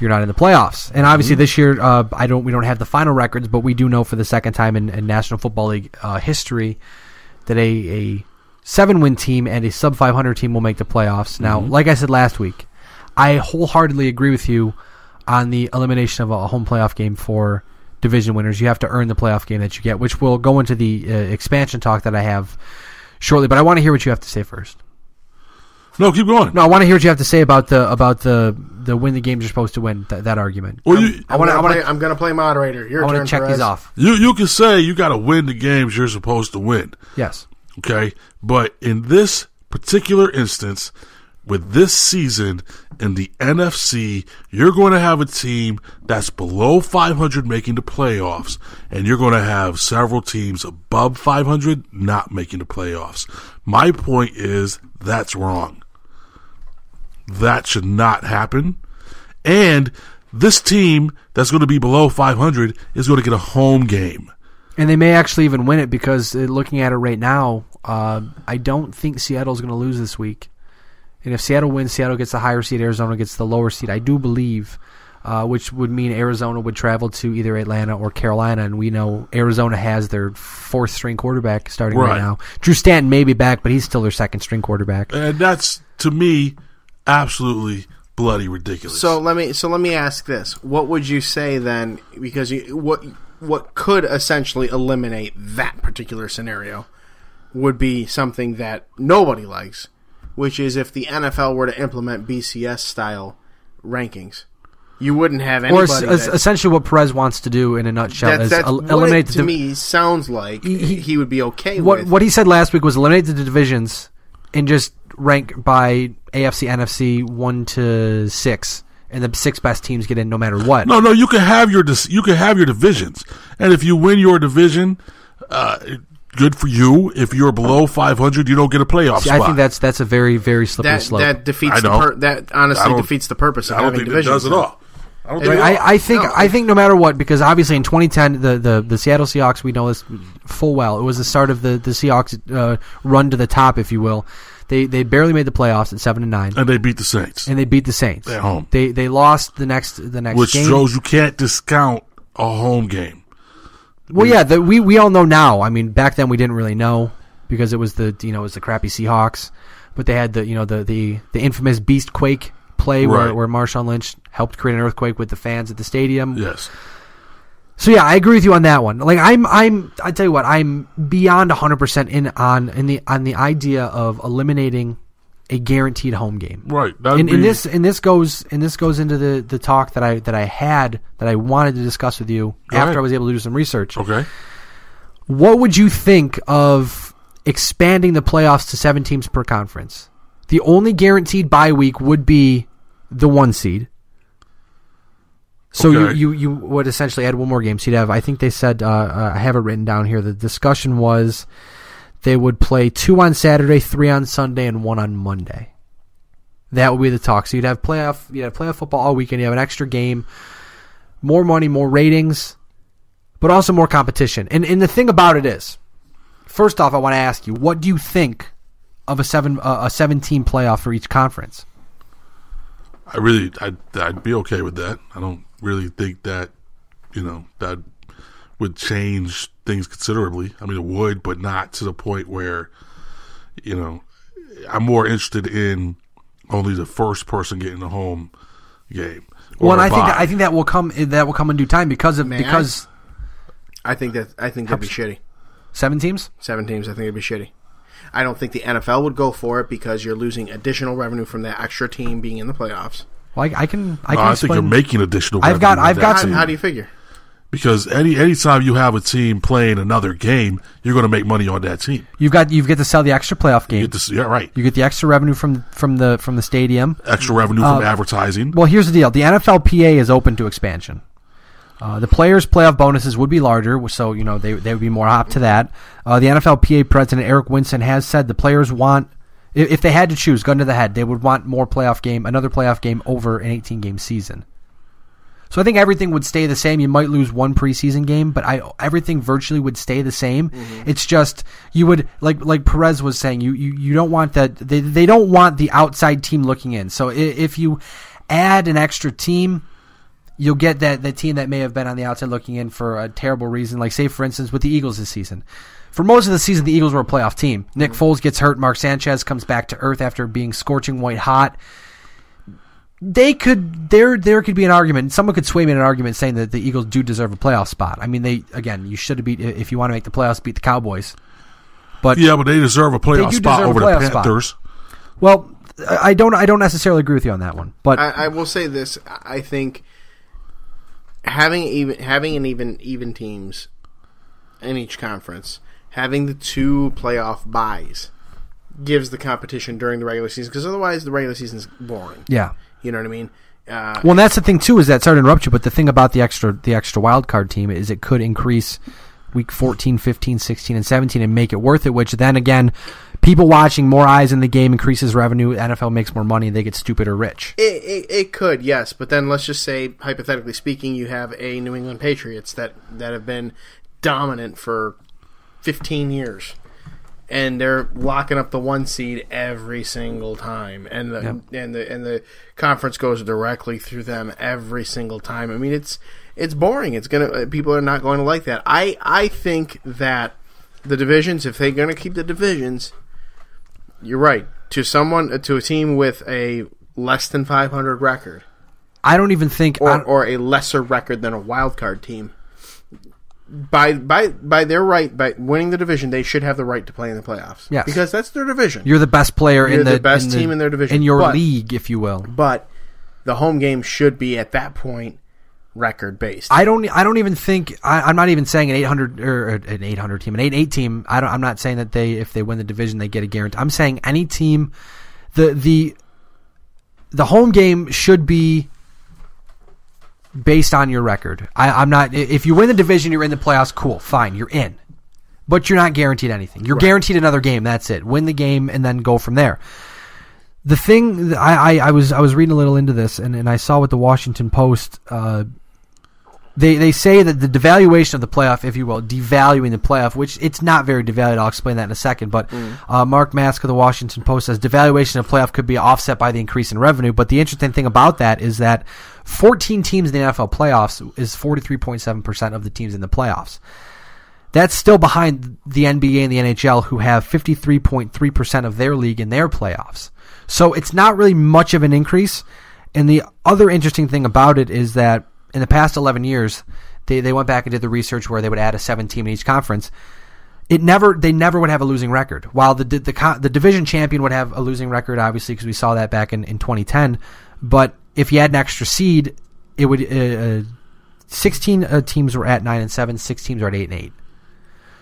you're not in the playoffs. And obviously this year, we don't have the final records, but we do know for the second time in National Football League history that a 7-win team and a sub-500 team will make the playoffs. Now, like I said last week, I wholeheartedly agree with you on the elimination of a home playoff game for division winners. You have to earn the playoff game that you get, which will go into the expansion talk that I have shortly. But I want to hear what you have to say first. No, keep going. No, I want to hear what you have to say about the win the games you're supposed to win. That argument. Well, I'm going to play moderator. Your I want turn, to check Perez. these off. You can say you got to win the games you're supposed to win. Yes. Okay, but in this particular instance, with this season in the NFC, you're going to have a team that's below 500 making the playoffs, and you're going to have several teams above 500 not making the playoffs. My point is that's wrong. That should not happen. And this team that's going to be below 500 is going to get a home game. And they may actually even win it because looking at it right now, I don't think Seattle's going to lose this week. And if Seattle wins, Seattle gets the higher seed, Arizona gets the lower seed. I do believe, which would mean Arizona would travel to either Atlanta or Carolina, and we know Arizona has their fourth-string quarterback starting right now. Drew Stanton may be back, but he's still their second-string quarterback. And that's, to me, absolutely bloody ridiculous. So let me ask this: what would you say then? Because what could essentially eliminate that particular scenario would be something that nobody likes, which is if the NFL were to implement BCS-style rankings. You wouldn't have anybody. Or essentially what Perez wants to do in a nutshell is eliminate the... to me sounds like he would be okay with. What he said last week was eliminate the divisions and just rank by AFC, NFC 1 to 6. And the 6 best teams get in no matter what. No, you can have your divisions, and if you win your division, good for you. If you're below 500, you don't get a playoff spot. I think that's a very, very slippery slope. That defeats defeats the purpose of having divisions. I don't think it does at all. I think no matter what, because obviously in 2010 the Seattle Seahawks, we know this full well. It was the start of the Seahawks run to the top, if you will. They barely made the playoffs at 7-9, and they beat the Saints. At home. They lost the next which game. shows you can't discount a home game. Well, yeah, we all know now. I mean, back then we didn't really know because it was the crappy Seahawks, but they had the infamous Beast Quake play where Marshawn Lynch helped create an earthquake with the fans at the stadium. Yes. So yeah, I agree with you on that one. Like I tell you what, I'm beyond 100% in on the idea of eliminating a guaranteed home game. Right. And this goes into the talk that I wanted to discuss with you after I was able to do some research. Okay. What would you think of expanding the playoffs to 7 teams per conference? The only guaranteed bye week would be the 1 seed. So you would essentially add one more game. So you'd have, I think they said, I have it written down here, the discussion was they would play 2 on Saturday, 3 on Sunday, and 1 on Monday. That would be the talk. So you'd have playoff football all weekend. You have an extra game, more money, more ratings, but also more competition. And the thing about it is, first off, I want to ask you, what do you think of a 7-team playoff for each conference? I'd be okay with that. I don't really think that, that would change things considerably. I mean, it would, but not to the point where, I'm more interested in only the first person getting the home game. Well, and I think that will come in due time because I think that'd be shitty. 7 teams? 7 teams. I think it'd be shitty. I don't think the NFL would go for it because you're losing additional revenue from that extra team being in the playoffs. Well, I think you're making additional revenue. I've got some. How do you figure? Because anytime you have a team playing another game, you're going to make money on that team. You get to sell the extra playoff game. You get the extra revenue from the stadium. Extra revenue from advertising. Well, here's the deal: the NFLPA is open to expansion. The players' playoff bonuses would be larger, so they would be more hop to that. The NFLPA president Eric Winston has said the players want, if they had to choose, gun to the head, they would want another playoff game over an 18-game season. So I think everything would stay the same. You might lose one preseason game, but everything virtually would stay the same. Mm-hmm. It's just you would like Perez was saying. You don't want that. They don't want the outside team looking in. So if you add an extra team, you'll get that team that may have been on the outside looking in for a terrible reason. Like, say, for instance, with the Eagles this season. For most of the season, the Eagles were a playoff team. Nick Foles gets hurt. Mark Sanchez comes back to earth after being scorching white hot. There could be an argument. Someone could sway me in an argument saying that the Eagles do deserve a playoff spot. I mean, you should have if you want to make the playoffs, beat the Cowboys. But they deserve a playoff spot over the Panthers. Spot. Well, I don't necessarily agree with you on that one. But I will say this: I think having even teams in each conference, having the 2 playoff byes gives the competition during the regular season, because otherwise the regular season is boring. Yeah. You know what I mean? Well, and that's the thing too, is that, sorry to interrupt you, but the thing about the extra wild card team is it could increase week 14, 15, 16, and 17 and make it worth it, which then again, people watching, more eyes in the game increases revenue, NFL makes more money, they get stupid or rich. It could, yes, but then let's just say, hypothetically speaking, you have a New England Patriots that have been dominant for 15 years. And they're locking up the 1 seed every single time, and the conference goes directly through them every single time. I mean, it's boring. People are not going to like that. I think that the divisions, if they're going to keep the divisions, you're right. To a team with a less than 500 record, I don't even think, or a lesser record than a wild card team. By their right, by winning the division, they should have the right to play in the playoffs. Yes. Because that's their division. You're the best player in the best team in their division. In your league, if you will. But the home game should be, at that point, record based. I don't even think, I'm not even saying an 800 or an 800 team, an 8-8 team. I'm not saying that if they win the division they get a guarantee. I'm saying any team, the home game should be based on your record. I'm not. If you win the division, you're in the playoffs. Cool, fine, you're in, but you're not guaranteed anything. You're guaranteed another game. That's it. Win the game and then go from there. The thing I was reading a little into this, and I saw with the Washington Post. They say that the devaluation of the playoff, if you will, devaluing the playoff, which it's not very devalued. I'll explain that in a second. But Mark Mask of the Washington Post says devaluation of playoff could be offset by the increase in revenue. But the interesting thing about that is that 14 teams in the NFL playoffs is 43.7% of the teams in the playoffs. That's still behind the NBA and the NHL, who have 53.3% of their league in their playoffs. So it's not really much of an increase. And the other interesting thing about it is that in the past 11 years, they went back and did the research where they would add a 7 team in each conference. They never would have a losing record. While the division champion would have a losing record, obviously, because we saw that back in 2010. But if you had an extra seed, it would 16 teams were at 9-7, 6 teams are at 8-8.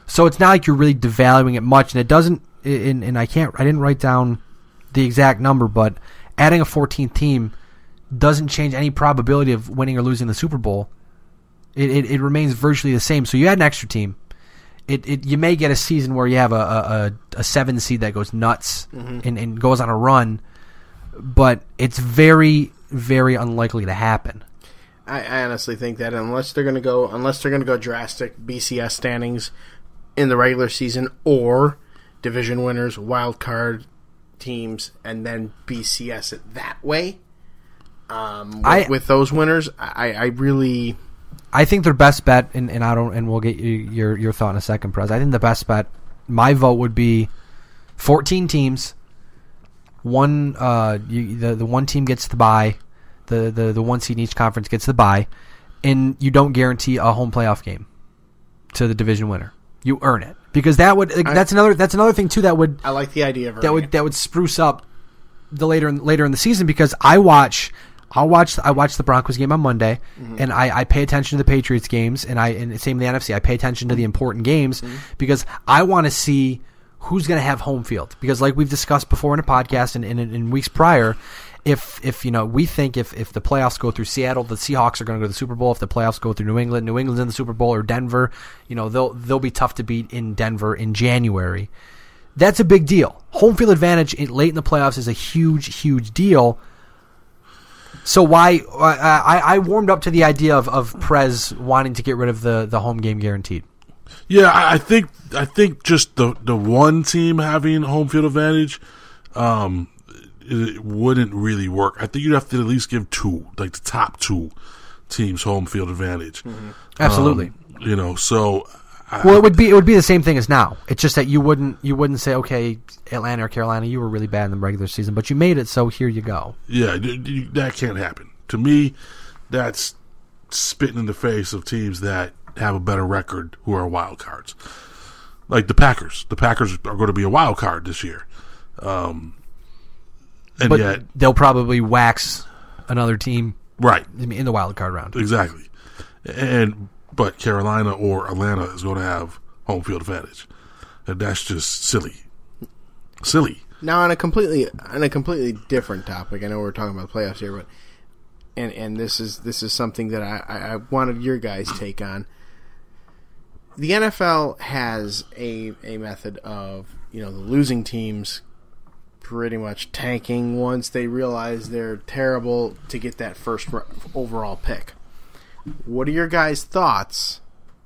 So it's not like you're really devaluing it much, and it doesn't. And I didn't write down the exact number, but adding a 14th team doesn't change any probability of winning or losing the Super Bowl. It remains virtually the same. So you add an extra team. You may get a season where you have a 7 seed that goes nuts and goes on a run, but it's very, very unlikely to happen. I honestly think that unless they're going to go drastic BCS standings in the regular season or division winners, wild card teams, and then BCS it that way. With those winners, I think their best bet, and we'll get your thought in a second, Prez. I think the best bet, my vote would be 14 teams. The one team gets the bye, the 1 seed in each conference gets the bye, and you don't guarantee a home playoff game to the division winner. You earn it, because that's another thing too that would, I like the idea of that would spruce up the later in the season, because I'll watch the Broncos game on Monday, and I pay attention to the Patriots games, and same in the NFC. I pay attention to the important games because I want to see who's going to have home field. Because like we've discussed before in a podcast and in weeks prior, if we think if the playoffs go through Seattle, the Seahawks are going to go to the Super Bowl. If the playoffs go through New England's in the Super Bowl, or Denver, they'll be tough to beat in Denver in January. That's a big deal. Home field advantage late in the playoffs is a huge, huge deal. So why I warmed up to the idea of Prez wanting to get rid of the home game guaranteed. Yeah, I think just the one team having home field advantage, it wouldn't really work. I think you'd have to at least give 2, like the top 2 teams, home field advantage. Absolutely. So. Well, it would be the same thing as now. It's just that you wouldn't say, okay, Atlanta or Carolina, you were really bad in the regular season, but you made it, so here you go. Yeah, that can't happen. To me, that's spitting in the face of teams that have a better record who are wild cards. Like the Packers. The Packers are going to be a wild card this year. But yet they'll probably wax another team right in the wild card round. Exactly. But Carolina or Atlanta is going to have home field advantage, and that's just silly. Now on a completely different topic. I know we're talking about the playoffs here, but and this is something that I wanted your guys' take on. The NFL has a method of the losing teams pretty much tanking once they realize they're terrible to get that first overall pick. What are your guys' thoughts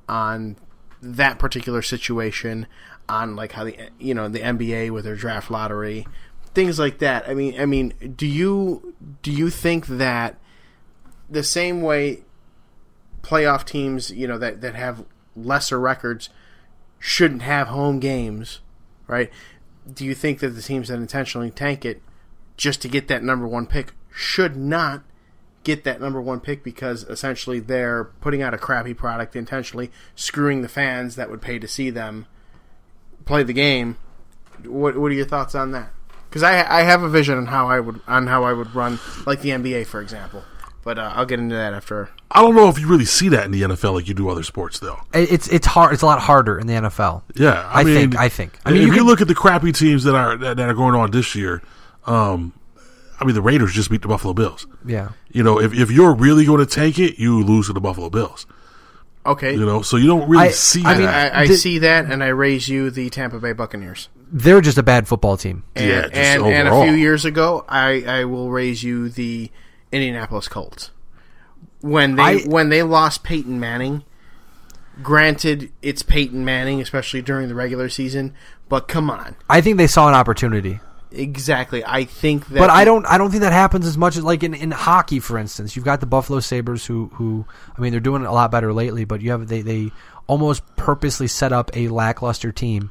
on that particular situation? On like how the NBA with their draft lottery, things like that. I mean, do you think that the same way playoff teams, that have lesser records shouldn't have home games, right? Do you think that the teams that intentionally tank it just to get that number 1 pick should not get that number 1 pick because essentially they're putting out a crappy product, intentionally screwing the fans that would pay to see them play the game? What are your thoughts on that? Because I have a vision on how I would run like the NBA, for example. But I'll get into that after. I don't know if you really see that in the NFL like you do other sports, though. It's hard. It's a lot harder in the NFL. Yeah, I think. I mean, if you look at the crappy teams that are going on this year, the Raiders just beat the Buffalo Bills. Yeah. If you're really going to tank it, you lose to the Buffalo Bills. Okay. So you don't really see that. I see that, and I raise you the Tampa Bay Buccaneers. they're just a bad football team. And, and a few years ago, I will raise you the Indianapolis Colts. When they lost Peyton Manning, granted, it's Peyton Manning, especially during the regular season, but come on. I think they saw an opportunity. Exactly. I think that... But I don't think that happens as much as like in hockey, for instance. You've got the Buffalo Sabres who I mean, they're doing a lot better lately, but you have they almost purposely set up a lackluster team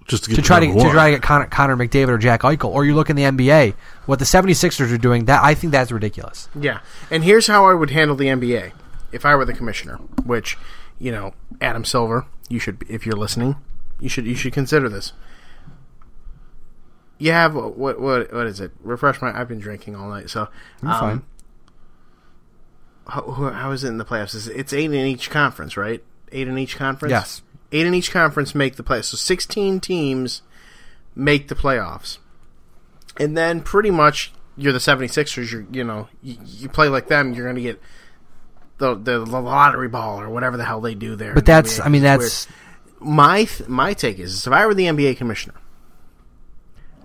just to try to get Connor McDavid or Jack Eichel. Or you look in the NBA, what the 76ers are doing, that I think that's ridiculous. Yeah. And here's how I would handle the NBA if I were the commissioner, which, you know, Adam Silver, you should, if you're listening, you should consider this. You have what is it? Refresh my. I've been drinking all night, so fine. How is it in the playoffs? It's 8 in each conference, right? 8 in each conference. Yes. 8 in each conference make the playoffs. So 16 teams make the playoffs, and then pretty much you're the 76ers. You play like them, you're going to get the lottery ball or whatever the hell they do there. But that's that's weird. My take is if I were the NBA commissioner,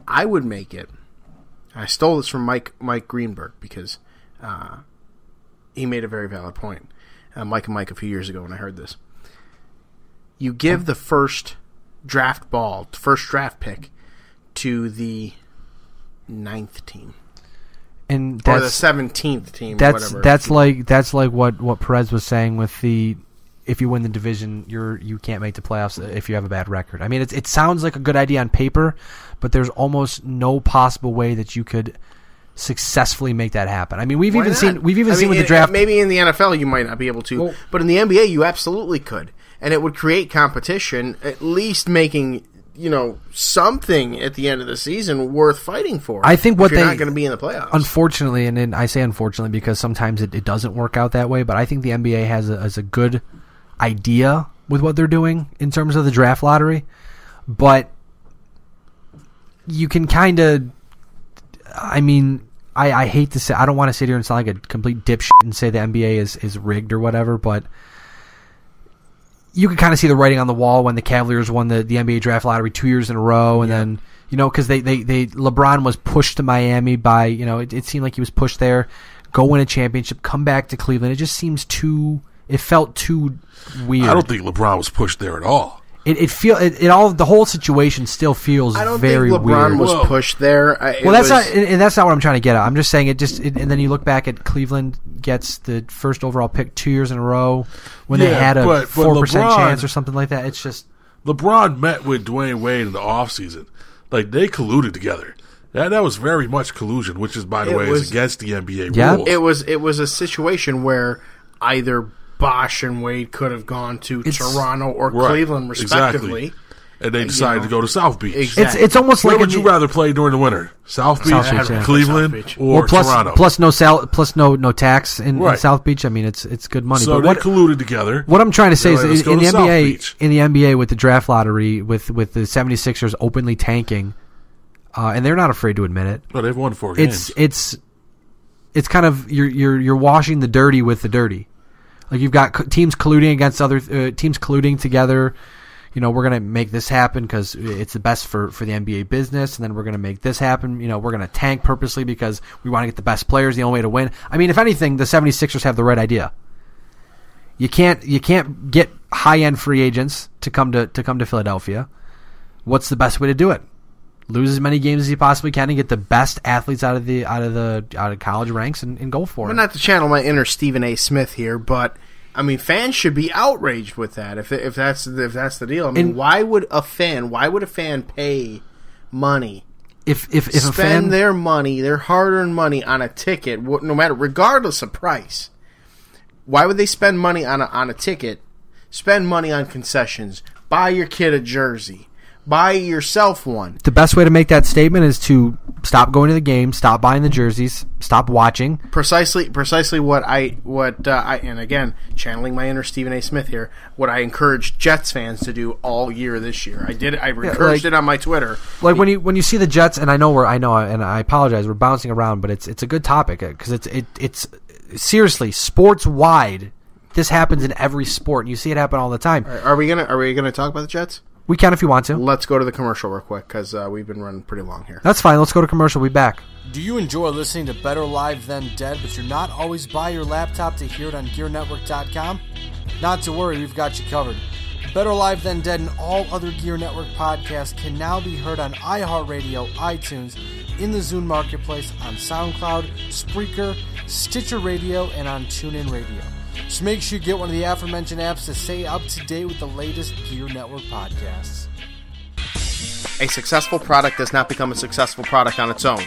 I would make it. I stole this from Mike Greenberg because he made a very valid point. Mike and Mike a few years ago when I heard this. You give the first draft pick to the 9th team. And or the 17th team. That's whatever. that's like what Perez was saying with the if you win the division, you can't make the playoffs if you have a bad record. I mean, it sounds like a good idea on paper, but there's almost no possible way that you could successfully make that happen. I mean, we've even seen with the draft. Maybe in the NFL you might not be able to, but in the NBA you absolutely could, and it would create competition, at least making something at the end of the season worth fighting for. I think you're not going to be in the playoffs. Unfortunately, and I say unfortunately because sometimes it doesn't work out that way, but I think the NBA has a good idea with what they're doing in terms of the draft lottery, but you can kind of, I mean, I hate to say, I don't want to sit here and sound like a complete dipshit and say the NBA is rigged or whatever, but you can kind of see the writing on the wall when the Cavaliers won the NBA draft lottery 2 years in a row, and then because they LeBron was pushed to Miami by it seemed like he was pushed there, go win a championship, come back to Cleveland. It just seems it felt too weird. I don't think LeBron was pushed there at all. The whole situation still feels very weird. I don't think LeBron was pushed there. That's not what I'm trying to get at. I'm just saying and then you look back at Cleveland gets the first overall pick 2 years in a row when they had a 4% chance or something like that. It's just LeBron met with Dwayne Wade in the offseason. Like, they colluded together. That was very much collusion, which is, by the way, is against the NBA rules. It was a situation where either Bosh and Wade could have gone to Toronto or Cleveland, respectively. Exactly. And they decided to go to South Beach. Exactly. It's almost Where like would you rather play during the winter? South Beach, Cleveland, or Toronto? Plus no tax in South Beach. I mean, it's good money. So they colluded together. What I'm trying to say is in the NBA with the draft lottery, with the 76ers openly tanking, and they're not afraid to admit it. No, they've won 4 games. It's kind of you're washing the dirty with the dirty. Like, you've got teams colluding against other teams colluding together. We're going to make this happen because it's the best for the NBA business, and then we're going to make this happen. We're going to tank purposely because we want to get the best players, the only way to win. I mean, if anything, the 76ers have the right idea. You can't get high-end free agents to come to Philadelphia. What's the best way to do it? Lose as many games as you possibly can and get the best athletes out of college ranks and go for it. Well, not to channel my inner Stephen A. Smith here, but I mean, fans should be outraged with that if that's the deal. I mean, why would a fan pay money if spend a fan their money, their hard-earned money on a ticket, no matter regardless of price? Why would they spend money on a ticket? Spend money on concessions. Buy your kid a jersey. Buy yourself one. The best way to make that statement is to stop going to the game, stop buying the jerseys, stop watching. Precisely what I and again, channeling my inner Stephen A. Smith here, what I encouraged Jets fans to do all year this year. I encouraged it on my Twitter. Like when you see the Jets, and I know and I apologize, we're bouncing around, but it's a good topic because it's seriously sports wide. This happens in every sport, and you see it happen all the time. Are we gonna talk about the Jets? We can if you want to. Let's go to the commercial real quick because we've been running pretty long here. That's fine. Let's go to commercial. We'll be back. Do you enjoy listening to Better Live Than Dead, but you're not always by your laptop to hear it on GearNetwork.com? Not to worry, we've got you covered. Better Live Than Dead and all other Gear Network podcasts can now be heard on iHeartRadio, iTunes, in the Zune Marketplace, on SoundCloud, Spreaker, Stitcher Radio, and on TuneIn Radio. So make sure you get one of the aforementioned apps to stay up to date with the latest Gear Network podcasts. A successful product does not become a successful product on its own.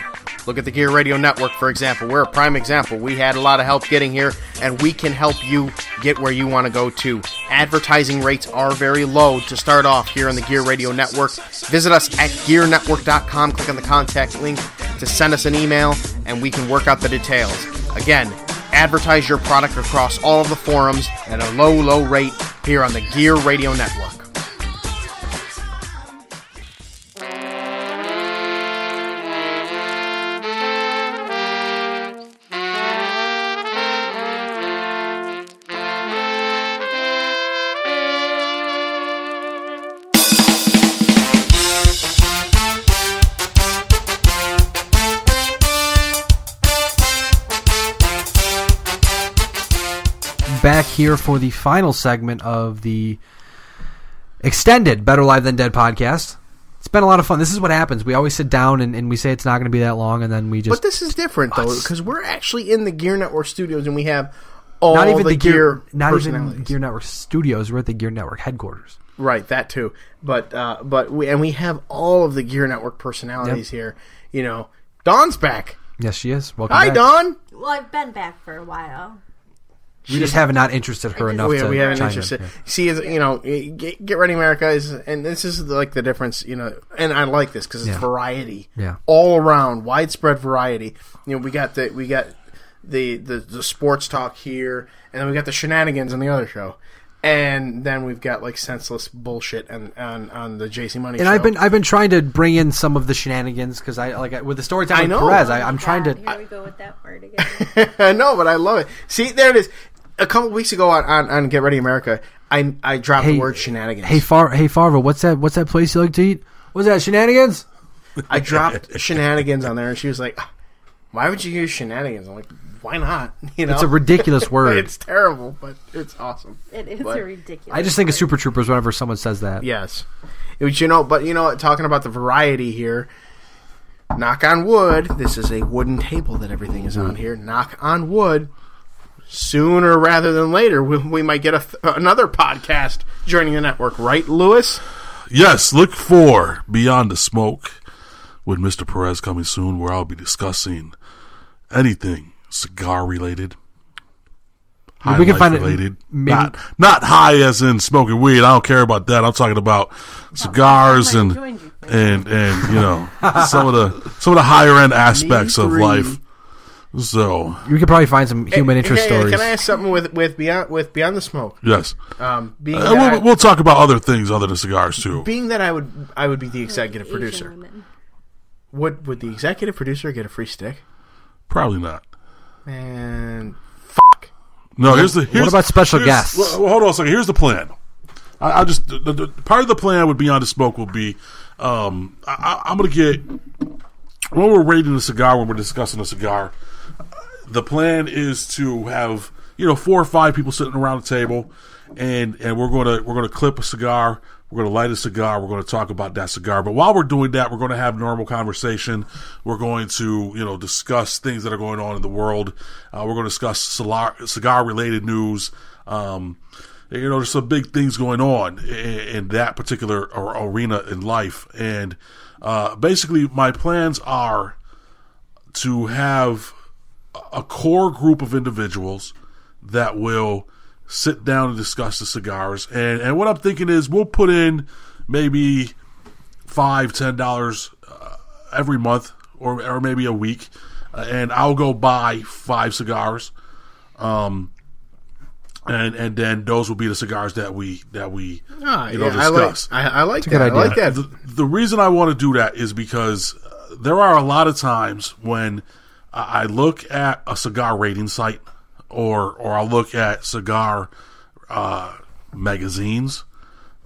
Look at the Gear Radio Network, for example. We're a prime example. We had a lot of help getting here, and we can help you get where you want to go too. Advertising rates are very low to start off here on the Gear Radio Network. Visit us at gearnetwork.com. Click on the contact link to send us an email, and we can work out the details. Again, advertise your product across all of the forums at a low, low rate here on the Gear Radio Network. Back here for the final segment of the extended Better Live Than Dead podcast. It's been a lot of fun. This is what happens. We always sit down and we say it's not going to be that long, and then we just... But this is different, though, because we're actually in the Gear Network studios, and we have all not even the Gear not personalities. even Gear Network studios. We're at the Gear Network headquarters. Right, that too. But we have all of the Gear Network personalities here. You know, Dawn's back. Yes, she is. Welcome Hi, back. Dawn. Well, I've been back for a while. We just haven't not interested her enough to we haven't chime interested. in. Yeah. See, you know, Get Ready America is, and this is like the difference, you know, and I like this because it's variety, all around, widespread variety. You know, we got the sports talk here, and then we got the shenanigans on the other show, and then we've got like senseless bullshit on the JC Money. And show. I've been trying to bring in some of the shenanigans because I like with the story time with know. Perez. I'm trying to. Here we go with that word again. I know, but I love it. See, there it is. A couple weeks ago on Get Ready America, I dropped the word shenanigans. Hey Farva, what's that place you like to eat? What's that, shenanigans? I dropped shenanigans on there, and she was like, "Why would you use shenanigans?" I'm like, "Why not?" You know, It's a ridiculous word. It's terrible, but it's awesome. It is But a ridiculous I just think of word. Super Troopers whenever someone says that. Yes, but you know, talking about the variety here. Knock on wood. This is a wooden table that everything is on here. Knock on wood. Sooner rather than later, we might get another podcast joining the network, right, Lewis? Yes, look for Beyond the Smoke with Mr. Perez coming soon, where I'll be discussing anything cigar related, high We can life find it related. maybe- Not high as in smoking weed. I don't care about that. I'm talking about cigars and you know some of the higher end aspects of life. So You could probably find some human interest stories. Can I ask something with Beyond the Smoke? yes, Being that we'll talk about other things other than cigars too. being that I would be the executive Asian producer. women. Would the executive producer get a free stick? Probably not. And No, here's what about special guests? Well, hold on a second. Here's the plan. I'll just the part of the plan with Beyond the Smoke will be I'm going to get when we're rating the cigar, when we're discussing a cigar. The plan is to have 4 or 5 people sitting around the table, and we're gonna clip a cigar. We're gonna light a cigar. We're gonna talk about that cigar. But while we're doing that, we're gonna have normal conversation. We're going to discuss things that are going on in the world. We're going to discuss cigar related news. There's some big things going on in that particular arena in life, and basically my plans are to have a core group of individuals that will sit down and discuss the cigars. And what I'm thinking is we'll put in maybe $5-10 every month or maybe a week, and I'll go buy 5 cigars. And then those will be the cigars that we discuss. I like that. good I idea. like that. The reason I want to do that is because there are a lot of times when I look at a cigar rating site or I'll look at cigar magazines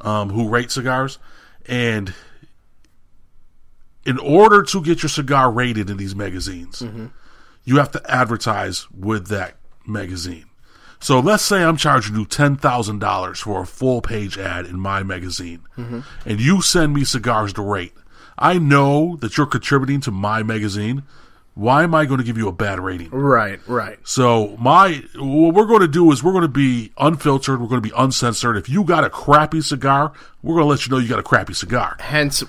who rate cigars, And in order to get your cigar rated in these magazines, you have to advertise with that magazine. So let's say I'm charging you $10,000 for a full-page ad in my magazine, and you send me cigars to rate. I know that you're contributing to my magazine. Why am I going to give you a bad rating? Right. So what we're going to do is we're going to be unfiltered. We're going to be uncensored. If you got a crappy cigar, we're going to let you know you got a crappy cigar. Hence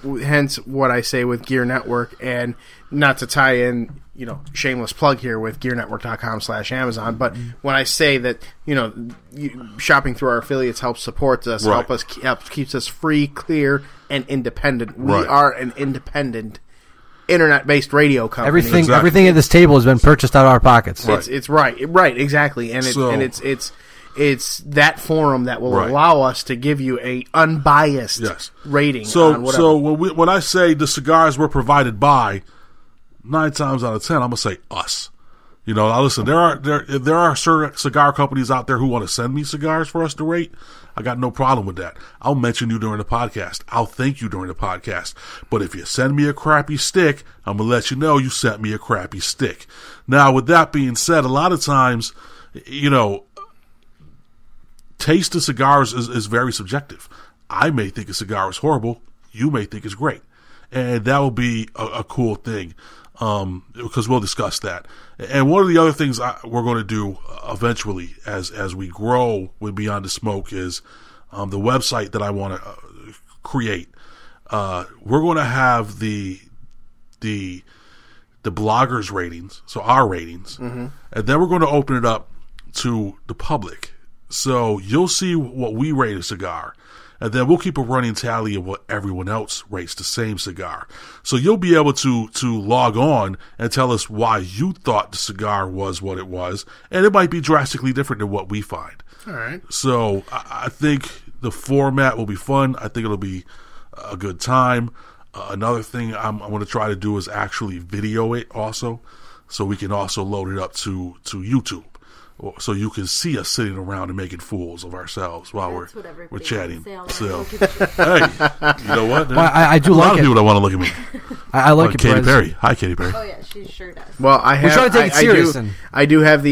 what I say with Gear Network, and not to tie in, shameless plug here with gearnetwork.com/Amazon, but when I say that, shopping through our affiliates helps support us, helps keeps us free, clear, and independent. We are an independent internet-based radio company. Everything at this table has been purchased out of our pockets. It's right, exactly, and it's that forum that will allow us to give you a unbiased rating. On whatever. So when I say the cigars were provided by, 9 times out of 10, I'm gonna say us. Now listen, there are certain cigar companies out there who want to send me cigars for us to rate. I got no problem with that. I'll mention you during the podcast. I'll thank you during the podcast. But if you send me a crappy stick, I'm going to let you know you sent me a crappy stick. Now, with that being said, a lot of times, taste of cigars is very subjective. I may think a cigar is horrible. You may think it's great. And that will be a cool thing. Because we'll discuss that. And one of the other things we're going to do eventually as we grow with Beyond the Smoke is the website that I want to create. We're going to have the bloggers ratings, so our ratings, and then we're going to open it up to the public. So you'll see what we rate a cigar. And then we'll keep a running tally of what everyone else rates the same cigar. So you'll be able to log on and tell us why you thought the cigar was what it was. And it might be drastically different than what we find. All right. So I think the format will be fun. I think it'll be a good time. Another thing I'm going to try to do is actually video it also. So we can also load it up to YouTube. So you can see us sitting around and making fools of ourselves while we're chatting. So, hey, you know what? Well, I do like it. A lot of people that want to look at me. I like it. Katy Perry. Hi, Katy Perry. Oh yeah, she sure does. Well, I have. We're trying to take it serious. I do have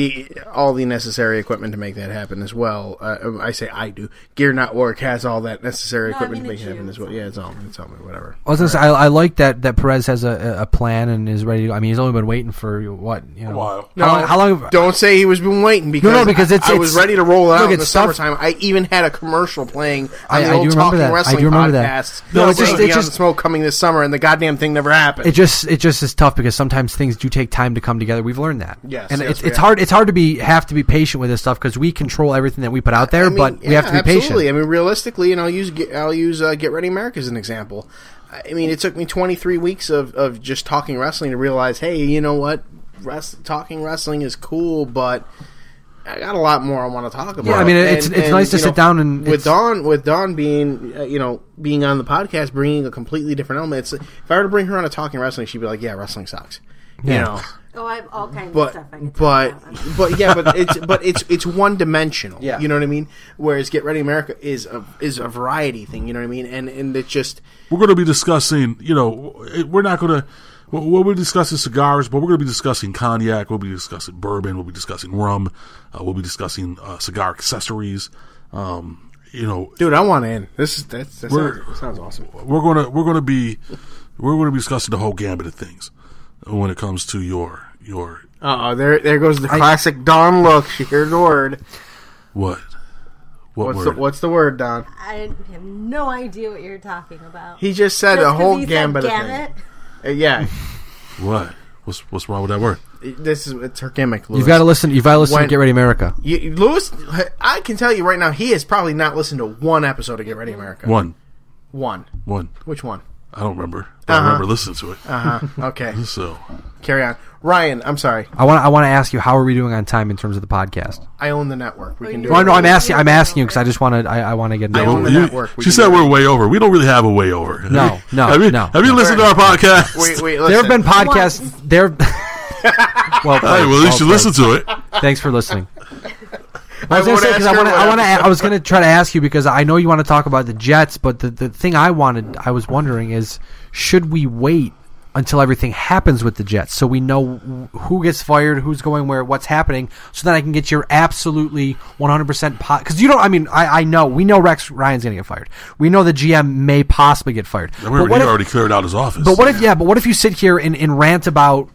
all the necessary equipment to make that happen as well. I say I do. Gear Network has all that necessary equipment to make it happen as well. Yeah, it's all whatever. I was gonna say, I like that Perez has a plan and is ready to. I mean, he's only been waiting for a while. How long? Don't say he was been waiting because I was ready to roll it out in the summertime. I even had a commercial playing on the old Talking Wrestling podcast. No, it's just Beyond the Smoke coming this summer, and the goddamn thing never happened. It just is tough because sometimes things do take time to come together. We've learned that. Yes, and it's hard. It's hard to have to be patient with this stuff because we control everything that we put out there, but we have to be patient. Absolutely. I mean, realistically, and I'll use Get Ready America as an example. I mean, it took me 23 weeks of just talking wrestling to realize, hey, you know what? Talking wrestling is cool, but I got a lot more I want to talk about. Yeah, I mean, it's nice to sit down and with Dawn being being on the podcast, bringing a completely different element. If I were to bring her on a Talking Wrestling, she'd be like, "Yeah, wrestling sucks." Yeah. Oh, I have all kinds of stuff I can talk about. but it's one dimensional. Yeah. You know what I mean? Whereas Get Ready America is a variety thing. You know what I mean? And it's just we're going to be discussing. We're not going to. We'll be discussing cigars, but we're going to be discussing cognac. We'll be discussing bourbon. We'll be discussing rum. We'll be discussing cigar accessories. Dude, I want in. That sounds awesome. We're going to be discussing the whole gambit of things when it comes to your. There goes the classic Dawn look. She heard the word. What? Word? What's the word, Don? I have no idea what you're talking about. He just said a whole gambit of things. Yeah. What? What's wrong with that word? It's her gimmick, Lewis. You've got to listen to Get Ready America. Lewis, I can tell you right now, he has probably not listened to one episode of Get Ready America. One. Which one? I don't remember. But I remember listening to it. Okay. So carry on, Ryan. I'm sorry. I want to ask you, how are we doing on time in terms of the podcast? I own the network. We can do it. Well, no, I'm asking you because I just want to. I want to get. I own the network. She said we're way over. We don't really have a way over. No. Have you listened to our podcast? Wait, there have been podcasts. Well, at least you listen to it. Thanks for listening. I was going to say, because I was going to try to ask you, because I know you want to talk about the Jets, but the thing I was wondering is, should we wait until everything happens with the Jets so we know who gets fired, who's going where, what's happening, so that I can get your absolutely 100% because you don't. I mean, I know we know Rex Ryan's going to get fired. We know the GM may possibly get fired. He already cleared out his office. But what if you sit here and rant about,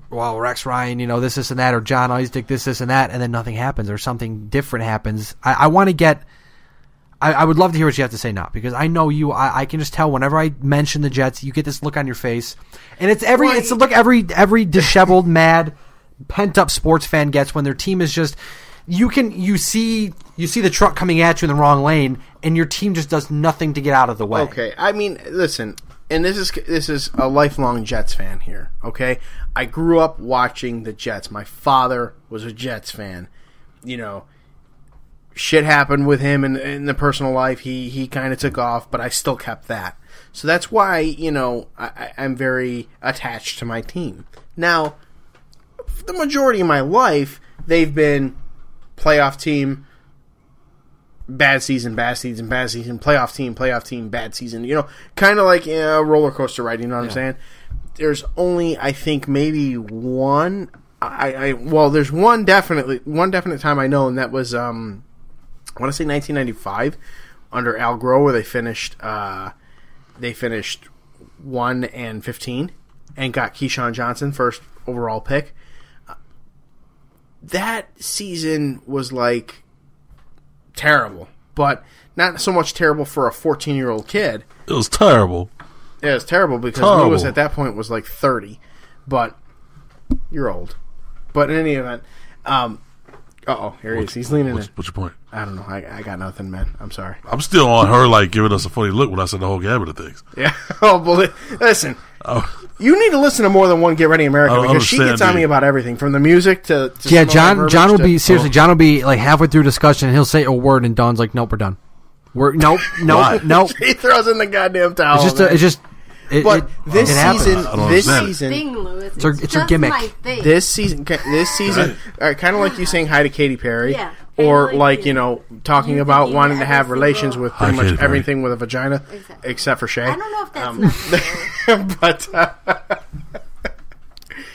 well, Rex Ryan, this and that, or John Isaac, this and that, and then nothing happens or something different happens? I want to get. I would love to hear what you have to say now, because I know you. I can just tell whenever I mention the Jets, you get this look on your face, and it's the look every disheveled, mad, pent up sports fan gets when their team is just. You see the truck coming at you in the wrong lane, and your team just does nothing to get out of the way. Okay, I mean, listen, and this is a lifelong Jets fan here. Okay, I grew up watching the Jets. My father was a Jets fan. Shit happened with him in the personal life. He kind of took off, but I still kept that. So that's why, I'm very attached to my team. Now, for the majority of my life, they've been playoff team, bad season, playoff team, bad season. Kind of like a roller coaster ride, you know what I'm saying? There's only, I think, maybe one. There's one definite time I know, and that was, I want to say 1995 under Al Groh, where they finished 1-15 and got Keyshawn Johnson, first overall pick. That season was like terrible, but not so much terrible for a 14-year-old kid. It was terrible. Yeah, it was terrible because Lewis at that point was like 30, but you're old. But in any event, here he is. He's leaning in. What's your point? I don't know. I got nothing, man. I'm sorry. I'm still on her, giving us a funny look when I said the whole gamut of things. Yeah. Listen. You need to listen to more than one Get Ready America, because she gets on me about everything, from the music to John will be seriously. John will be halfway through discussion, and he'll say a word, and Dawn's like, "Nope, we're done. Nope." He throws in the goddamn towel. This season, it's a gimmick. This season, kind of like you saying hi to Katy Perry, or talking about wanting to have relations with pretty much everything with a vagina, except for Shay. I don't know if that's necessary. But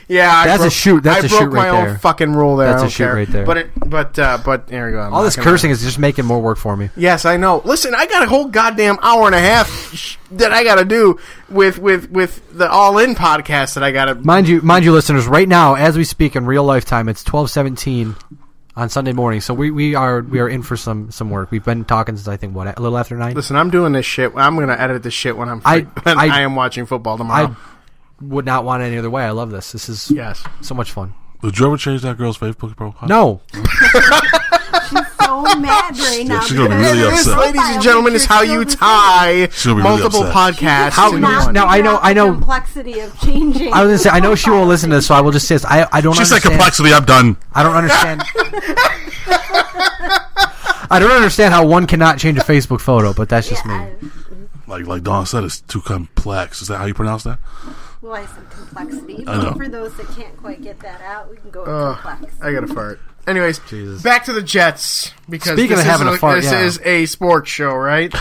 yeah, that's a shoot. That's I a shoot broke my right there. own fucking rule there. That's a shoot right there. But there we go. All this cursing is just making more work for me. Yes, I know. Listen, I got a whole goddamn hour and a half that I got to do with the All In podcast that I got to. Mind you, listeners, right now as we speak in real life time, it's 12:17 on Sunday morning. So we are in for some work. We've been talking since, I think, a little after 9. Listen, I'm doing this shit. I'm going to edit this shit when I am watching football tomorrow. I would not want it any other way. I love this. This is so much fun. Did you ever change that girl's Facebook profile? No. She's so mad right now. She's going to be really upset. This, ladies and gentlemen, is how you tie multiple podcasts into one. Now, I know. The complexity of changing. I was going to say, I know she won't listen to this, so I will just say this. I don't understand. She said complexity, I'm done. I don't understand. I don't understand how one cannot change a Facebook photo, but that's just me. Like Dawn said, it's too complex. Is that how you pronounce that? Well, I said complexity. But for those that can't quite get that out, we can go with complex. I got to fart. Anyways, back to the Jets. Because Speaking of having a fart, this is a sports show, right?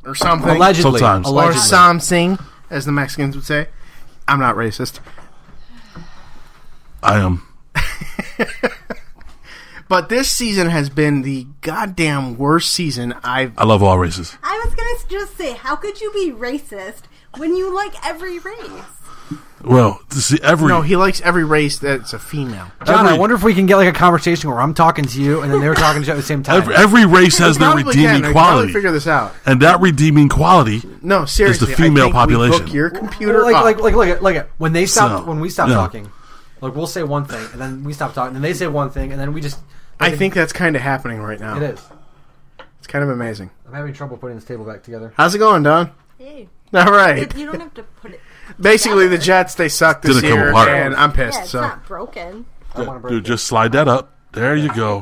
Or something. Allegedly. Sometimes. Or something, as the Mexicans would say. I'm not racist. I am. But this season has been the goddamn worst season I love all races. I was going to just say, how could you be racist when you like every race? Well, to see No, he likes every race that's a female. John, I wonder if we can get a conversation where I'm talking to you and then they're talking to you at the same time. Every race has their redeeming quality. Probably figure this out. And that redeeming quality no, seriously, is the female population. Look your computer look at when they stop when we stop talking. We'll say one thing and then we stop talking and they say one thing and then we just I think that's kind of happening right now. It is. It's kind of amazing. I'm having trouble putting this table back together. How's it going, Don? Hey. All right. You don't have to put it Basically, the Jets, they suck this year, and I'm pissed. Yeah, it's not broken. Dude, just slide that up. There you go.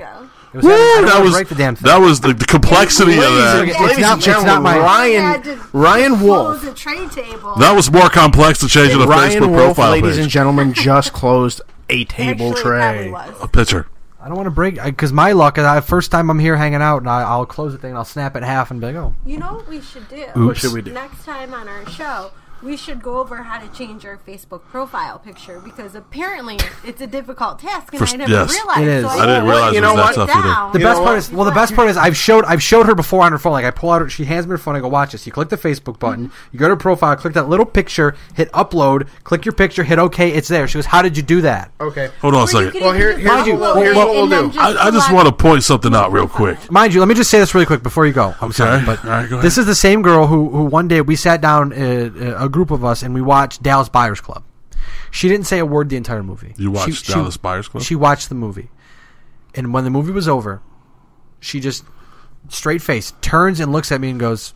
That was the complexity of that. Ladies and gentlemen, Ryan Wolf. A tray table. That was more complex to change the Ryan Facebook Wolf, profile ladies page. and gentlemen, just closed a table tray. A picture. I don't want to break because my luck is first time I'm here hanging out and I'll close the thing and I'll snap it in half and be like, oh. You know what we should do? What should we do? Next time on our show, we should go over how to change our Facebook profile picture because apparently it's a difficult task and I never realized. It is. So I didn't realize it was that tough either. The best part is I've showed her before on her phone. Like I pull out she hands me her phone. I go watch this. You click the Facebook button. You go to her profile. Click that little picture. Hit upload. Click your picture. Hit OK. It's there. She goes, how did you do that? Okay. Hold on a second. Well, here's what we'll do. I just want to point something out real quick. Mind you, let me just say this really quick before you go. I'm sorry, but all right, go ahead. This is the same girl who one day we sat down, a group of us, and we watched Dallas Buyers Club. She didn't say a word the entire movie. You watched Dallas Buyers Club? She watched the movie. And when the movie was over, she just, straight face, turns and looks at me and goes,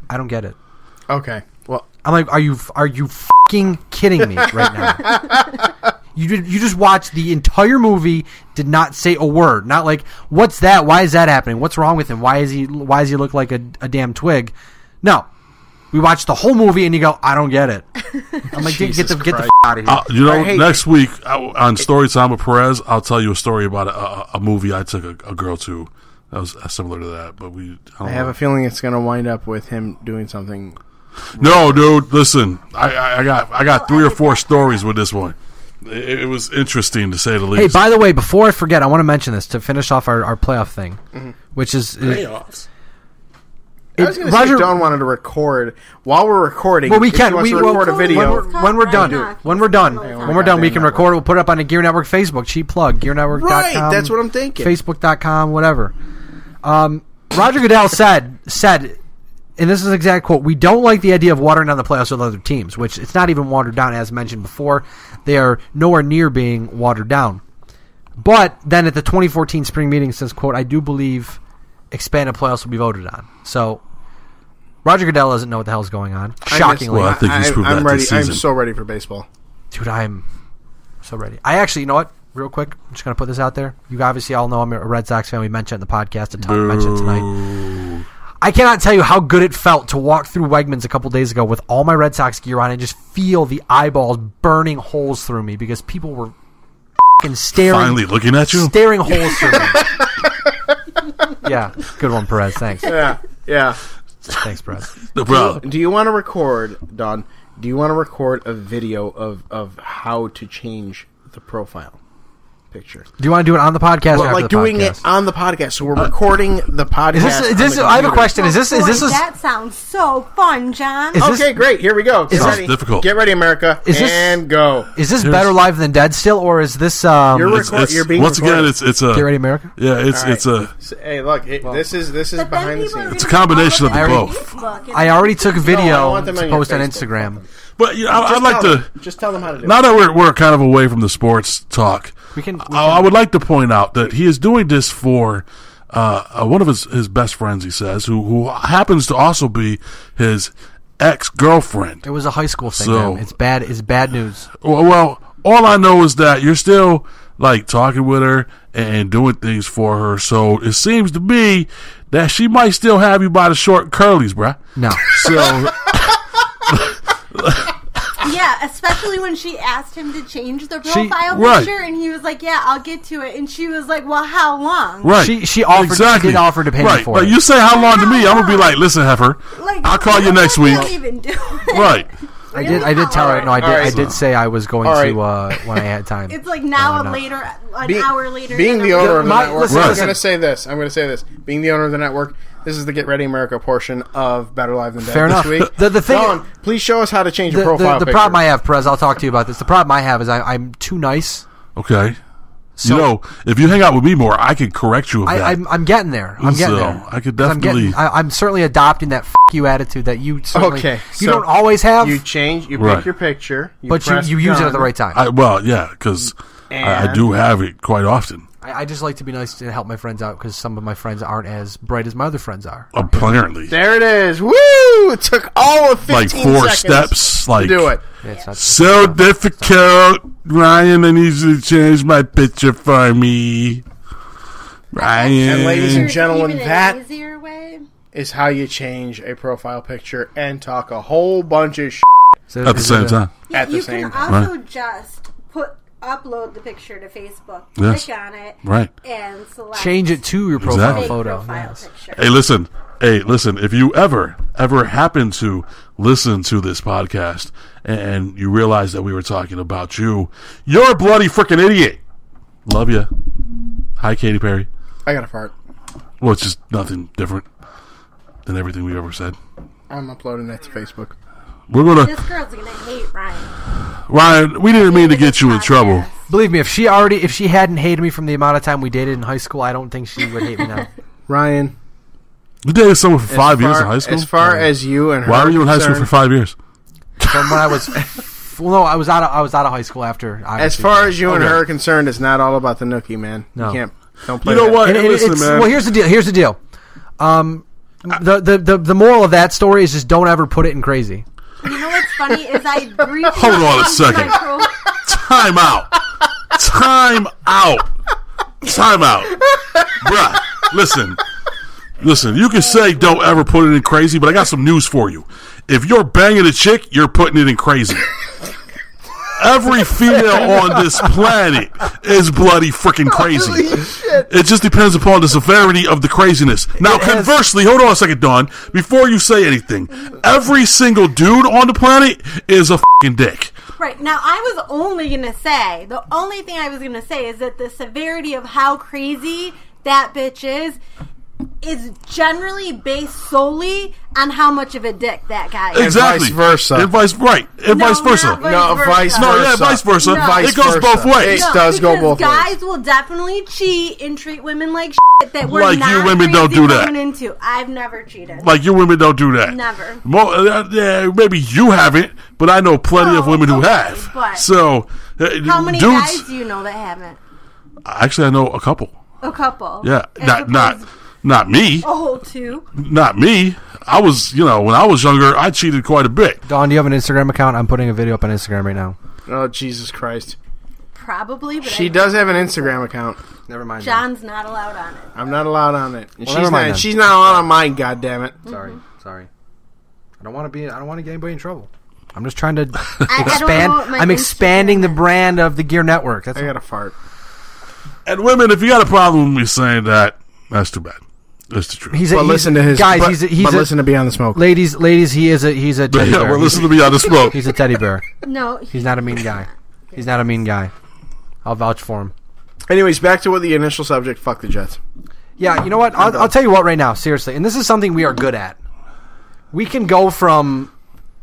I don't get it. Okay. Well, I'm like, are you fucking kidding me right now? You just watched the entire movie, did not say a word. Not like, what's that? Why is that happening? What's wrong with him? Why does he look like a damn twig? No. We watched the whole movie and you go, I don't get it. I'm like, get the f*** out of here. Next week on Storytime with Perez, I'll tell you a story about a movie I took a girl to that was similar to that. But I have a feeling it's going to wind up with him doing something. No, dude, listen, I got 3 or 4 stories with this one. It was interesting to say the least. Hey, by the way, before I forget, I want to mention this to finish off our playoff thing, which is playoffs. I was going to say Don wanted to record while we're recording. Well, we can. We record a video when we're done. When we're done, we can record. We'll put it up on the Gear Network Facebook. Cheap plug. GearNetwork.com. Right, that's what I'm thinking. Facebook.com. Whatever. Roger Goodell said, and this is an exact quote: "We don't like the idea of watering down the playoffs with other teams, which it's not even watered down, as mentioned before. They are nowhere near being watered down." But then at the 2014 spring meeting, says, "quote I do believe expanded playoffs will be voted on." So Roger Goodell doesn't know what the hell's going on. Shockingly, I think he's proved that ready. this season. I'm so ready for baseball, dude. I'm so ready. I actually, you know what? Real quick, I'm just gonna put this out there. You obviously all know I'm a Red Sox fan. We mentioned it in the podcast a ton. Mentioned it tonight. I cannot tell you how good it felt to walk through Wegmans a couple days ago with all my Red Sox gear on and just feel the eyeballs burning holes through me because people were staring. Finally looking at you? Staring holes through me. Yeah, good one, Perez. Thanks. Yeah. Thanks, Perez. No problem. Do you want to record, Don? Do you want to record a video of how to change the profile picture? Do you want to do it on the podcast? Well, or like the doing podcast? it on the podcast. So we're recording the podcast. Is this? I have a question. Is this? That sounds so fun, John. Okay, great. Here we go. Get ready. Difficult. Get ready, America. And go. Is this better live than dead still, or is this? You're being once recorded. again, it's a Get Ready, America. Yeah, it's a. Hey, look. This is behind the scenes. It's a combination of the both. I already took a video want them to on your post on Facebook. Instagram. But I'd like to just tell them how to do it. Now that we're kind of away from the sports talk, I would like to point out that he is doing this for one of his best friends. He says, who happens to also be his ex-girlfriend. It was a high school thing. So, man. It's bad. It's bad news. Well, all I know is that you're still like talking with her and doing things for her. So it seems to me that she might still have you by the short curlies, bruh. No. So. Yeah, especially when she asked him to change the profile right. picture, and he was like, "Yeah, I'll get to it." And she was like, "Well, how long?" Right. She offered. Exactly. She did offer to pay me for like it. You say how long to me, I'm gonna be like, "Listen, heifer, I'll call you next week." Don't even do it. Right. I did tell her. No, I did say I was going to when I had time. It's like now an hour later. Being the owner of the network, listen. I'm going to say this. Being the owner of the network, this is the Get Ready America portion of Better Live Than Dead Fair this enough. week. The thing, Don, please show us how to change your profile the picture. problem I have, Perez, I'll talk to you about this. The problem I have is I'm too nice. Okay. So, if you hang out with me more, I can correct you of that. I'm getting there. I'm getting there. I could definitely. I'm certainly adopting that you attitude that you certainly you don't always have. You change. You pick your picture, but you use it at the right time. Because I do have it quite often. I just like to be nice and help my friends out because some of my friends aren't as bright as my other friends are. Apparently. There it is. Woo! It took all of 15 seconds. Like 4 steps. To do it. So difficult. Ryan, I need you to change my picture for me. Ryan. And ladies and gentlemen, that easier way is how you change a profile picture and talk a whole bunch of at the same time. Yeah, at the you same can time. also just put upload the picture to Facebook, Yes. click on it, Right. and select Change it to your profile Exactly. make photo. profile Yes. picture. Hey, listen, if you ever happen to listen to this podcast and you realize that we were talking about you, you're a bloody freaking idiot. Love you. Hi, Katy Perry. I got a fart. Well, it's just nothing different than everything we've ever said. I'm uploading that to Facebook. We're going This girl's gonna hate Ryan. Ryan, we didn't mean to get you in trouble. Believe me, if she hadn't hated me from the amount of time we dated in high school, I don't think she would hate me now. Ryan, You dated someone for 5 years in high school? As far as you and her Why were you in high school for 5 years? From when I was, well, no, I was out of high school after. As far as you and Okay. her are concerned, it's not all about the nookie, man. No. You can't. Don't play. You know that. what? And Listen, man. well, here's the deal. Here's the deal. The moral of that story is just don't ever put it in crazy. You know what's funny is I briefly Hold on a changed my second. profile. Time out. Bruh, listen, you can say don't ever put it in crazy, but I got some news for you. If you're banging a chick, you're putting it in crazy. Every female on this planet is bloody freaking crazy. It just depends upon the severity of the craziness. Now, conversely, hold on a second, Dawn. Before you say anything, every single dude on the planet is a fucking dick. Right, now I was only going to say, the only thing I was going to say is that the severity of how crazy that bitch is generally based solely on how much of a dick that guy is. Exactly. vice versa. And vice versa. not No, vice No, versa. yeah, vice versa. No. Vice It goes versa. both ways. It does go both ways. Guys will definitely cheat and treat women like shit that we're Like not you women don't crazy do that. going into. I've never cheated. Like you women don't do that. Never. Yeah, maybe you haven't, but I know plenty of Oh, women who okay, have. but So, how many dudes, guys do you know that haven't? Actually, I know a couple. A couple. Yeah, As not me. a whole two. Not me. I was, when I was younger, I cheated quite a bit. Dawn, do you have an Instagram account? I'm putting a video up on Instagram right now. Oh, Jesus Christ. Probably, but She does have an Instagram account. Never mind. John's not allowed on it. I'm not allowed on it. And Well, never mind then. she's not allowed on mine, goddammit. Sorry. I don't want to get anybody in trouble. I'm just trying to I don't expand. know what my I'm expanding the Instagram is. brand of the Gear Network. That's I got a fart. And women, if you got a problem with me saying that, that's too bad. That's the truth. But listen to his guys. But, he's but a, listen to Beyond the Smoke. ladies. He's a teddy Yeah, bear. well, listen to me on the smoke. He's a teddy bear. No, He's not a mean guy. He's not a mean guy. I'll vouch for him. Anyways, back to what the initial subject. Fuck the Jets. Yeah, you know what? I'll tell you what right now, seriously. And this is something we are good at. We can go from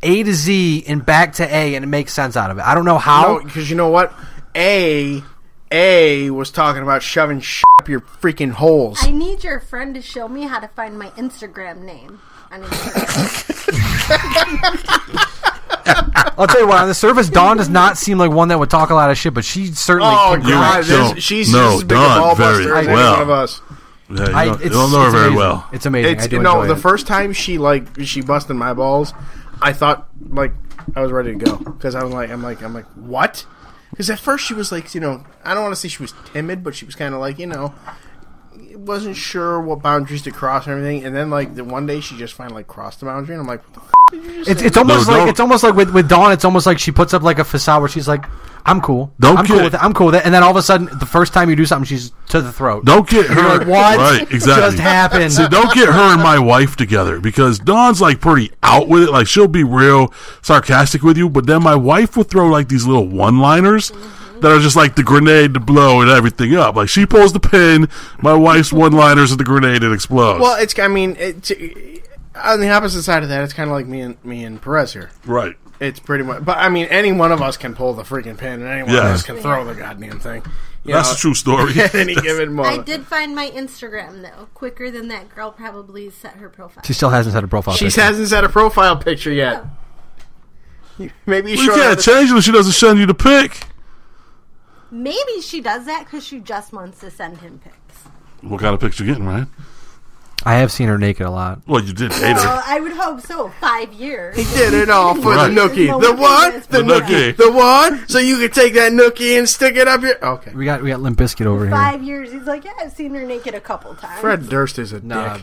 A to Z and back to A, and it makes sense out of it. I don't know how. No, because you know what? A was talking about shoving shit up your freaking holes. I need your friend to show me how to find my Instagram name on Instagram. I'll tell you what, on the surface, Dawn does not seem like one that would talk a lot of shit, but she certainly Oh, can God. don't She's know just as big a Dawn ball very buster as any well. one of us. Yeah, you don't know her it's very amazing. well. It's amazing. I do No, enjoy the it. first time she busted my balls, I thought I was ready to go because I'm like what? Because at first she was like, I don't want to say she was timid, but she was kind of like, wasn't sure what boundaries to cross and everything. And then the one day she just finally crossed the boundary, and I'm like, what the f*** did you just say? It's almost No, like don't. it's almost like with Dawn. It's almost like she puts up like a facade where she's like, "I'm cool, Don't I'm cool kid. with it, I'm cool with it," and then all of a sudden, the first time you do something, she's to the throat. Don't get her. like, what Right, exactly. just happened? See, don't get her and my wife together because Dawn's pretty out with it. Like she'll be real sarcastic with you, but then my wife will throw these little one-liners that are just like the grenade to blow and everything up. Like she pulls the pin, my wife's one-liners and the grenade it explodes. Well, on the opposite side of that, it's kind of like me and Perez here. right. It's pretty much, but any one of us can pull the freaking pin, and any one of Yeah. us can throw the goddamn thing. That's a true story. At any given I moment. did find my Instagram though quicker than that girl probably set her profile. She still hasn't set a profile. She picture. hasn't set a profile picture yet. Maybe you You should. can't change it if she doesn't send you the pic. Maybe she does that because she just wants to send him pics. What kind of picture you getting, Ryan? I have seen her naked a lot. Well, you did date her. Well, I would hope so. 5 years. He did it all for Right. the nookie. No The one what? cares. The The nookie. nookie. The what? So you can take that nookie and stick it up your. Okay. We got Limp Bizkit over here. 5 years. He's like, yeah, I've seen her naked a couple times. Fred Durst is a No,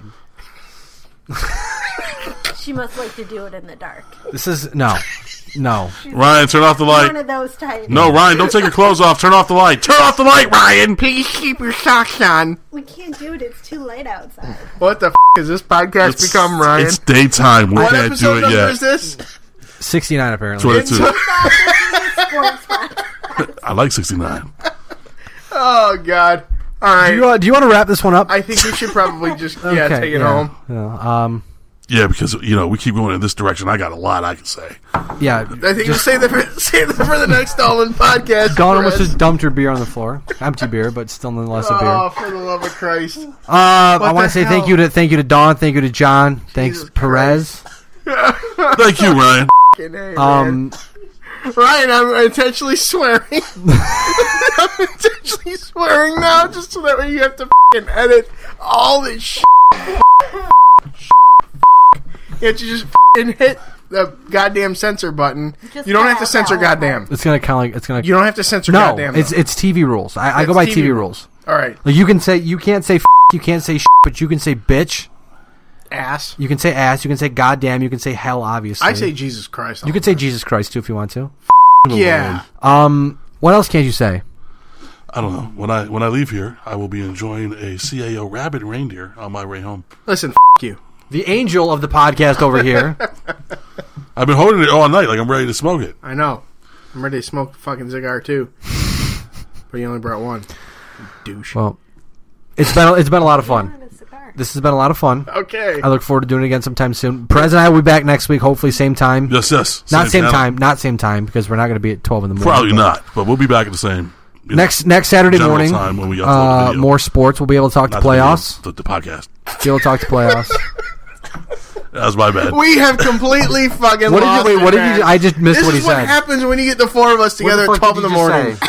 dick. She must like to do it in the dark. this is no. No. Ryan, turn off the light. One of those types. No, Ryan, don't take your clothes off. Turn off the light. Turn off the light, Ryan. Please keep your socks on. We can't do it. It's too late outside. What the f*** has this podcast become, Ryan? It's daytime. We What can't do episode it number yet. is this? 69 apparently. 22. Sports I like 69. Oh, God. All right. Do you want to wrap this one up? I think we should probably just take it yeah. home. Yeah, Yeah, because, we keep going in this direction. I got a lot I can say. yeah. I think just say that for the next All-In podcast. Dawn almost just dumped her beer on the floor. Empty beer, but still nonetheless a beer. Oh, for the love of Christ. I want the to say hell? thank you to Dawn, thank you to John, thanks Jesus Perez. Thank you, Ryan. Hey, man. Ryan, I'm intentionally swearing. I'm intentionally swearing now just so that way you have to f***ing edit all this shit. You have to just f***ing hit the goddamn censor button. Just You don't have to cut censor out that goddamn. It's gonna kind of like it's gonna. You don't have to censor No, goddamn. it's though. TV rules. I go by That's TV TV rules. All right. Like you can't say f***, you can't say but you can say bitch. Ass. You can say ass. You can say goddamn. You can say hell. Obviously, I say Jesus Christ. you can say Jesus Christ too if you want to. Yeah. What else can't you say? I don't know. When I leave here, I will be enjoying a CAO rabbit reindeer on my way home. Listen, you. The angel of the podcast over here. I've been holding it all night like I'm ready to smoke it. I know. I'm ready to smoke a fucking cigar too. But you only brought one. Douche. Well, it's been a lot of fun. This has been a lot of fun. Okay. I look forward to doing it again sometime soon. Perez and I will be back next week, hopefully same time. Yes. Not same channel. time, because we're not going to be at 12 in the morning. Probably not, but we'll be back at the same. Next Saturday general morning, time when we upload the video. more sports. We'll be able to talk Not to playoffs. the podcast. Be able to talk to playoffs. That was my bad. We have completely fucking What lost did you? Wait, it, what did man. you? I just missed This what he is what said. happens when you get the four of us together What at the fuck 12 in did the you just morning. say?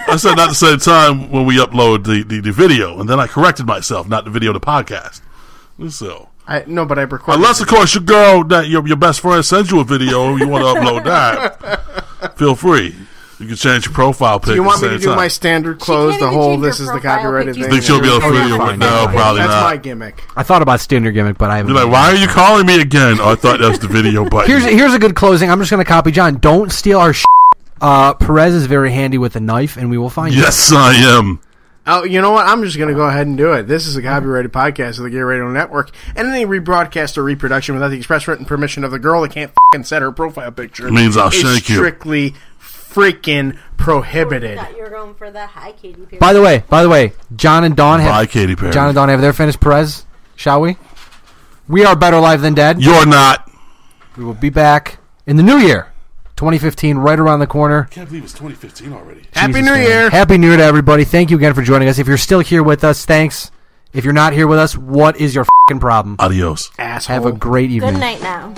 I said not the same time when we upload the video, and then I corrected myself, not the video, the podcast. So, No, but I recorded. unless of course your girl, that your best friend sends you a video, you want to upload that, feel free. You can change your profile pic. You at want the me to same do my time. standard close, can't the even whole change this your is the profile copyrighted picture. thing? Think she'll be able to Oh, video? fine. No, probably That's not. my gimmick. I thought about stealing your gimmick, but I haven't. You're like, why are you calling me again? Oh, I thought that was the video button. Here's a good closing. I'm just going to copy John. Don't steal our shit. Perez is very handy with a knife, and we will find you. Yes, I am. Oh, you know what? I'm just going to go ahead and do it. This is a copyrighted podcast of the Gear Radio Network, and any rebroadcast or reproduction without the express written permission of the girl that can't f***ing set her profile picture It means I'll is shank you. strictly freaking prohibited. Thought you were going for the high Katy Perry. By the way, John and Dawn Bye, have Katy Perry. John and Dawn have their finished. Perez, shall we? We are better live than dead. You're not. We will be back in the new year, 2015, right around the corner. I can't believe it's 2015 already. Happy Jesus, New man. Year! Happy New Year to everybody. Thank you again for joining us. If you're still here with us, thanks. If you're not here with us, what is your f***ing problem? Adios. Asshole. Have a great evening. Good night now.